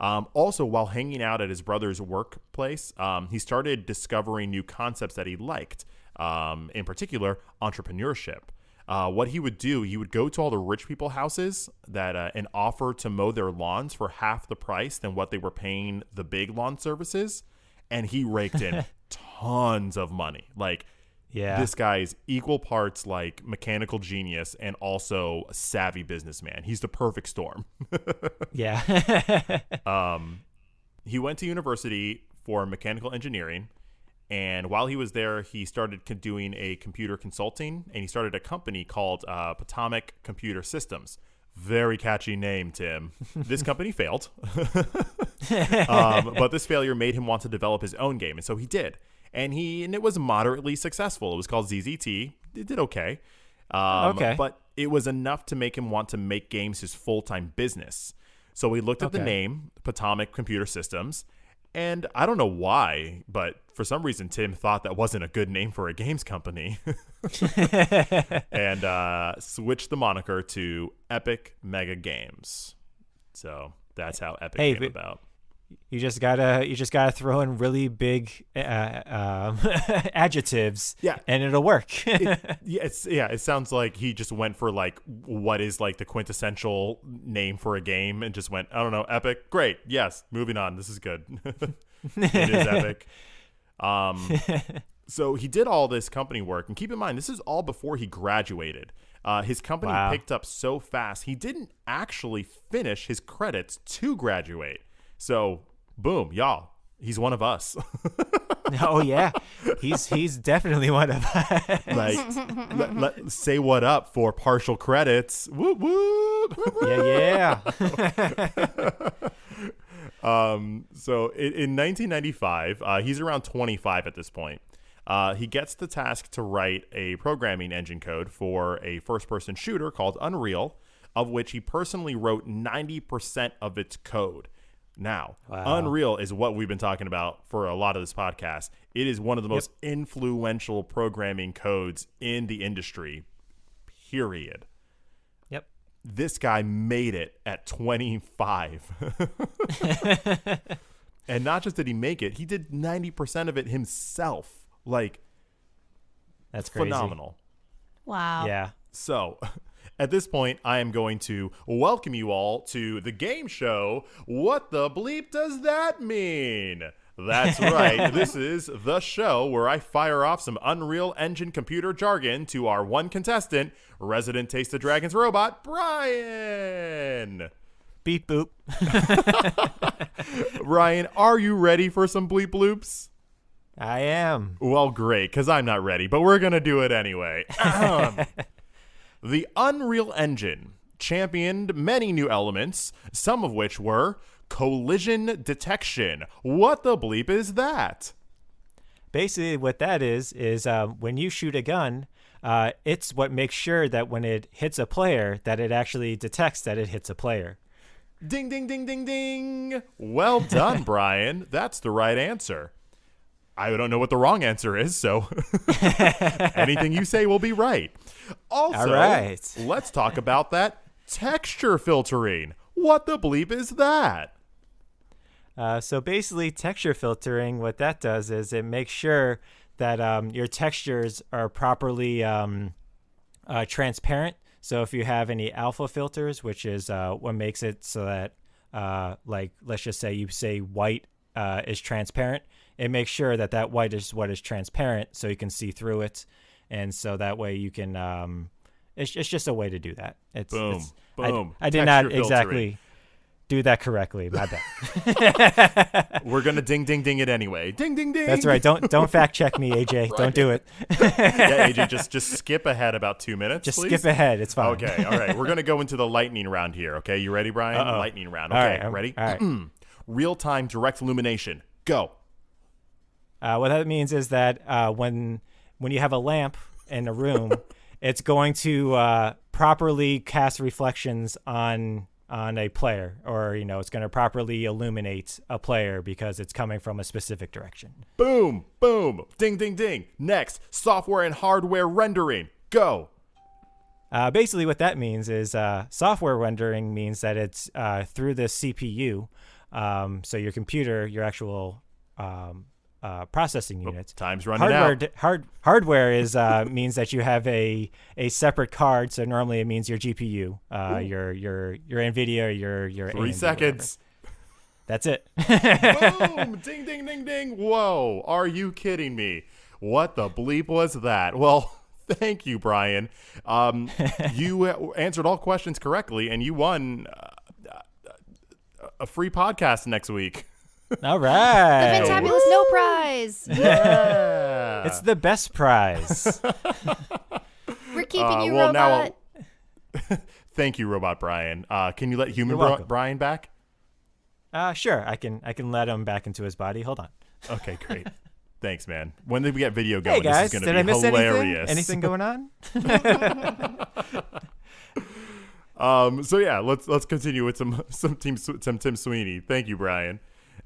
Also, while hanging out at his brother's workplace, he started discovering new concepts that he liked, in particular, entrepreneurship. What he would do, he would go to all the rich people houses and offer to mow their lawns for half the price than what they were paying the big lawn services. And he raked in tons of money. Like, this guy's equal parts like mechanical genius and also a savvy businessman. He's the perfect storm. He went to university for mechanical engineering, and while he was there, he started doing a computer consulting, and he started a company called Potomac Computer Systems. Very catchy name, Tim. This company failed, but this failure made him want to develop his own game, and so he did. And it was moderately successful. It was called ZZT. It did okay. But it was enough to make him want to make games his full-time business. So he looked at the name, Potomac Computer Systems, and I don't know why, but for some reason Tim thought that wasn't a good name for a games company. And switched the moniker to Epic Mega Games. So that's how Epic came about.
You just gotta throw in really big adjectives, and it'll work.
It sounds like he just went for like what is like the quintessential name for a game, and just went, I don't know, Epic, great, yes, moving on. This is good. It is Epic. So he did all this company work, and keep in mind, this is all before he graduated. His company picked up so fast, he didn't actually finish his credits to graduate. So, boom, y'all, he's one of us.
Oh yeah, he's definitely one of us.
Like, say what up for partial credits. Whoop whoop.
Yeah.
So in 1995, he's around 25 at this point. He gets the task to write a programming engine code for a first-person shooter called Unreal, of which he personally wrote 90% of its code. Now, Unreal is what we've been talking about for a lot of this podcast. It is one of the most influential programming codes in the industry, period.
Yep.
This guy made it at 25. And not just did he make it, he did 90% of it himself. Like,
that's crazy.
Phenomenal.
Wow.
Yeah.
So, at this point, I am going to welcome you all to the game show. What the bleep does that mean? That's right. This is the show where I fire off some Unreal Engine computer jargon to our one contestant, resident Taste of Dragons robot, Brian.
Beep boop.
Brian, are you ready for some bleep bloops?
I am.
Well, great, because I'm not ready, but we're going to do it anyway. The Unreal Engine championed many new elements, some of which were collision detection. What the bleep is that?
Basically, what that is when you shoot a gun, it's what makes sure that when it hits a player, that it actually detects that it hits a player.
Ding, ding, ding, ding, ding. Well done, Brian. That's the right answer. I don't know what the wrong answer is, so anything you say will be right. Also,
All right.
Let's talk about that texture filtering. What the bleep is that?
So basically, texture filtering, what that does is it makes sure that your textures are properly transparent. So if you have any alpha filters, which is what makes it so that, like, let's just say you say white is transparent, it makes sure that that white is what is transparent, so you can see through it, and so that way you can. It's just a way to do that.
Boom.
I did not exactly do that correctly. My bad.
We're gonna ding, ding, ding it anyway. Ding, ding, ding.
That's right. Don't fact check me, AJ.
Right. Don't
do it.
Yeah, AJ, just skip ahead about 2 minutes.
Just
please.
skip ahead. It's fine.
Okay, all right. We're gonna go into the lightning round here. Okay, you ready, Brian?
Uh-oh.
Lightning round.
All
Okay,
right,
ready?
all right.
Real-time direct illumination. Go.
What that means is that when you have a lamp in a room, it's going to properly cast reflections on a player, or it's going to properly illuminate a player because it's coming from a specific direction.
Boom, boom, ding, ding, ding. Next, software and hardware rendering. Go.
Basically, what that means is software rendering means that it's through the CPU. So your computer, your actual processing units.
Time's running out.
Hardware is means that you have a separate card. So normally it means your GPU, your NVIDIA, your
3
AMD,
seconds.
whatever. That's it.
Boom, ding, ding, ding, ding. Whoa, are you kidding me? What the bleep was that? Well, thank you, Brian. You answered all questions correctly, and you won a free podcast next week.
All right.
The Fantabulous No Prize.
Yeah.
It's the best prize.
We're keeping you,
well,
Robot.
now, thank you, Robot Brian. Can you let human
You're welcome.
Brian back?
Sure. I can let him back into his body. Hold on.
Okay, great. Thanks, man. When did we get video going?
Hey guys,
this is
did
going
I
to be
miss
hilarious.
anything going on?
So yeah, let's continue with some Tim Sweeney. Thank you, Brian.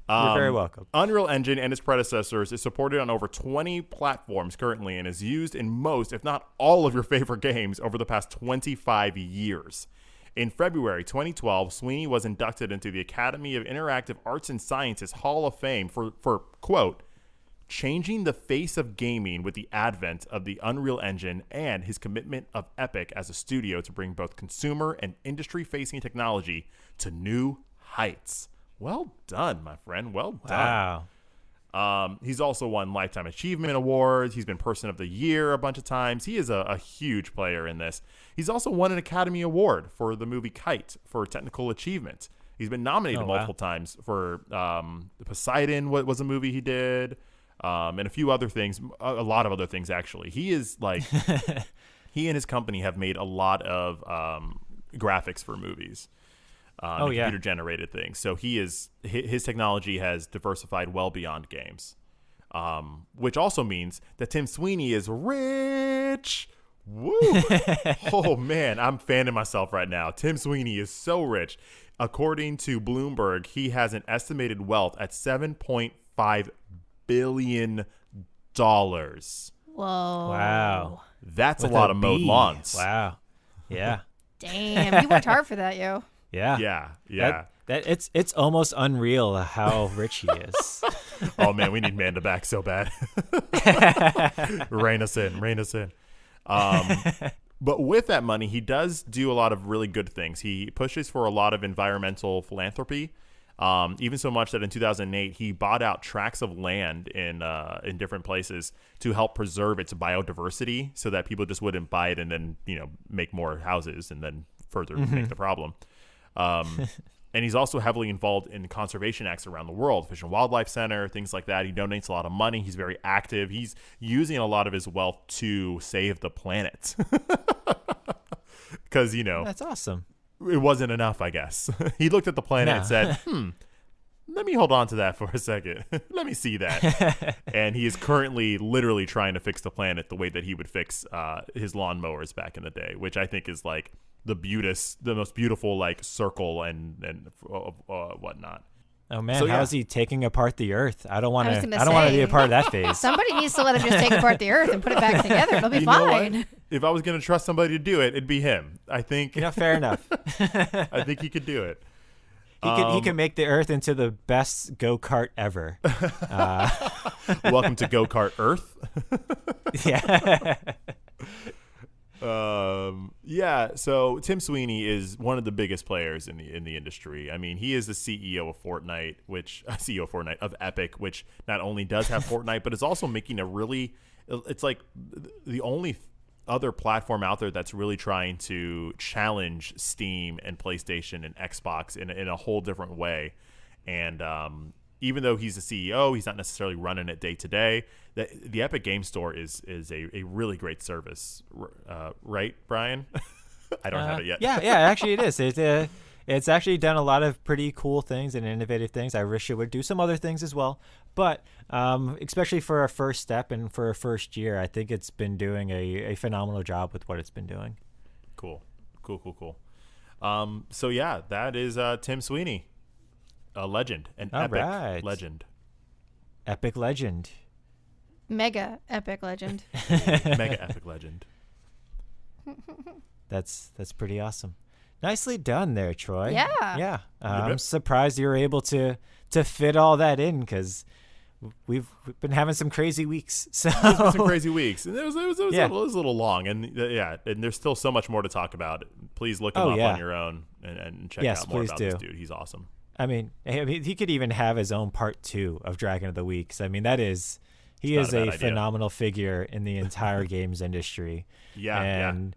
You're very welcome.
Unreal Engine and its predecessors is supported on over 20 platforms currently and is used in most, if not all, of your favorite games over the past 25 years. In February 2012, Sweeney was inducted into the Academy of Interactive Arts and Sciences Hall of Fame for quote, changing the face of gaming with the advent of the Unreal Engine and his commitment of Epic as a studio to bring both consumer and industry-facing technology to new heights. Well done, my friend. Well done.
Wow.
He's also won Lifetime Achievement Awards. He's been Person of the Year a bunch of times. He is a huge player in this. He's also won an Academy Award for the movie Kite for technical achievement. He's been nominated multiple times for Poseidon, what was a movie he did, and a few other things, a lot of other things, actually. He is like, he and his company have made a lot of graphics for movies. Computer-generated things. So his technology has diversified well beyond games, which also means that Tim Sweeney is rich. Woo! Oh, man, I'm fanning myself right now. Tim Sweeney is so rich. According to Bloomberg, he has an estimated wealth at $7.5 billion.
Whoa.
Wow.
That's
With
a lot
a
of mowed
B.
lawns.
Wow. Yeah.
Damn. You worked hard for that, yo.
Yeah.
Yeah.
That it's almost unreal how rich he is.
Oh, man, we need Manda back so bad. Rein us in. But with that money, he does do a lot of really good things. He pushes for a lot of environmental philanthropy, even so much that in 2008, he bought out tracts of land in different places to help preserve its biodiversity so that people just wouldn't buy it and then, make more houses and then further make the problem. And he's also heavily involved in conservation acts around the world, Fish and Wildlife Center, things like that. He donates a lot of money. He's very active. He's using a lot of his wealth to save the planet. Because,
That's awesome.
it wasn't enough, I guess. He looked at the planet and said, let me hold on to that for a second. Let me see that. And he is currently literally trying to fix the planet the way that he would fix his lawnmowers back in the day, which I think is like the most beautiful like circle and whatnot.
Oh man,
So,
how
yeah.
is he taking apart the Earth? I don't want
I was
to.
gonna
I don't want to
say,
be a part of that phase.
Somebody needs to let him just take apart the Earth and put it back together. It'll be
You know what?
fine.
If I was going to trust somebody to do it, it'd be him. I think.
Fair enough.
I think he could do it.
He can make the Earth into the best go-kart ever.
Welcome to Go Kart Earth.
Yeah.
Yeah. So Tim Sweeney is one of the biggest players in the industry. I mean, he is the CEO of Fortnite, of Epic, which not only does have Fortnite, but is also making it's like the only other platform out there that's really trying to challenge Steam and PlayStation and Xbox in a whole different way. And even though he's the CEO, he's not necessarily running it day to day. The Epic Game Store is a really great service, right, Brian? I don't have it yet.
Yeah. Actually, it is. It's actually done a lot of pretty cool things and innovative things. I wish it would do some other things as well, but especially for a first step and for a first year, I think it's been doing a phenomenal job with what it's been doing.
Cool. So yeah, that is Tim Sweeney, a legend, an epic legend.
Epic legend.
Mega epic legend.
Mega epic legend.
That's pretty awesome. Nicely done there, Troy.
Yeah.
I'm surprised you were able to fit all that in because we've been having some crazy weeks. So
There's been some crazy weeks, and it was
Yeah.
a little long, and and there's still so much more to talk about. Please look him up on your own and check out more about this dude. He's awesome.
I mean, he could even have his own part 2 of Dragon of the Week. I mean, he
It's
is
not a
a
bad idea.
phenomenal figure in the entire games industry. And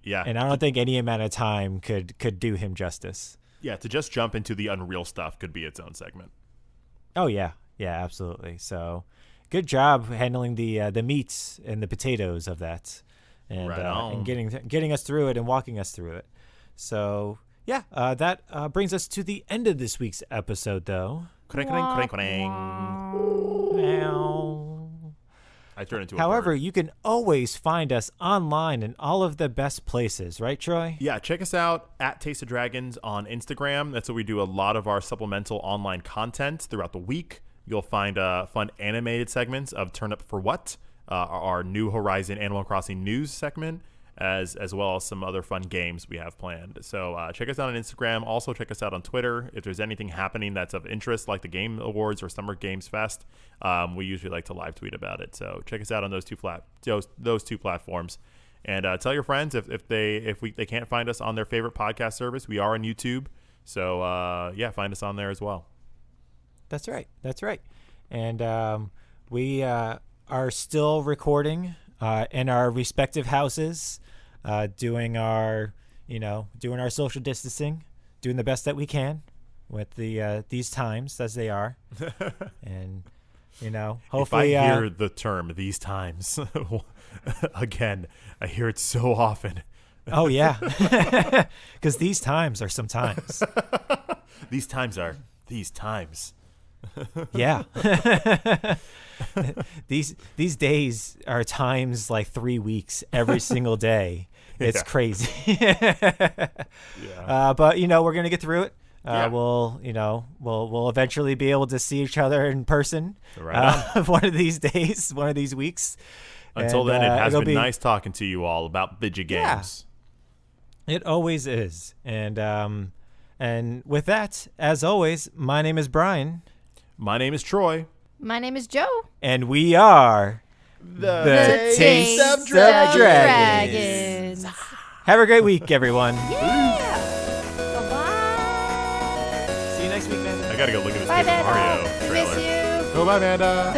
And
I don't think any amount of time could do him justice.
Yeah, to just jump into the Unreal stuff could be its own segment.
Oh yeah, absolutely. So, good job handling the meats and the potatoes of that, and
Right on.
and getting us through it and walking us through it. So yeah, that brings us to the end of this week's episode, though.
Crank, crank, crank, crank.
Meow.
I turn into a
However,
bird.
you can always find us online in all of the best places, right, Troy?
Yeah, check us out at Taste of Dragons on Instagram. That's where we do a lot of our supplemental online content throughout the week. You'll find fun animated segments of Turn Up For What, our New Horizon Animal Crossing news segment, as well as some other fun games we have planned. So check us out on Instagram. Also check us out on Twitter. If there's anything happening that's of interest, like the Game Awards or Summer Games Fest, we usually like to live tweet about it. So check us out on those two platforms. And tell your friends if they can't find us on their favorite podcast service, we are on YouTube. So find us on there as well.
That's right. And we are still recording in our respective houses, doing our social distancing, doing the best that we can with these times as they are. And hopefully
if I hear the term "these times" again, I hear it so often.
Oh yeah, because these times are sometimes.
These times are these times.
Yeah. These days are times like 3 weeks every single day. It's crazy. But we're gonna get through it. We'll eventually be able to see each other in person.
Right.
One of these days, one of these weeks.
Until then, it has been nice talking to you all about video games.
It always is. And with that, as always, my name is Brian.
My name is Troy.
My name is Joe.
And we are
the
Taste of Dragons. Have a great week, everyone.
Yeah. Bye-bye.
See you next week, man.
I gotta go look at this
Bye,
Super
Vanda.
Mario trailer.
Miss you.
Oh, bye, Vanda.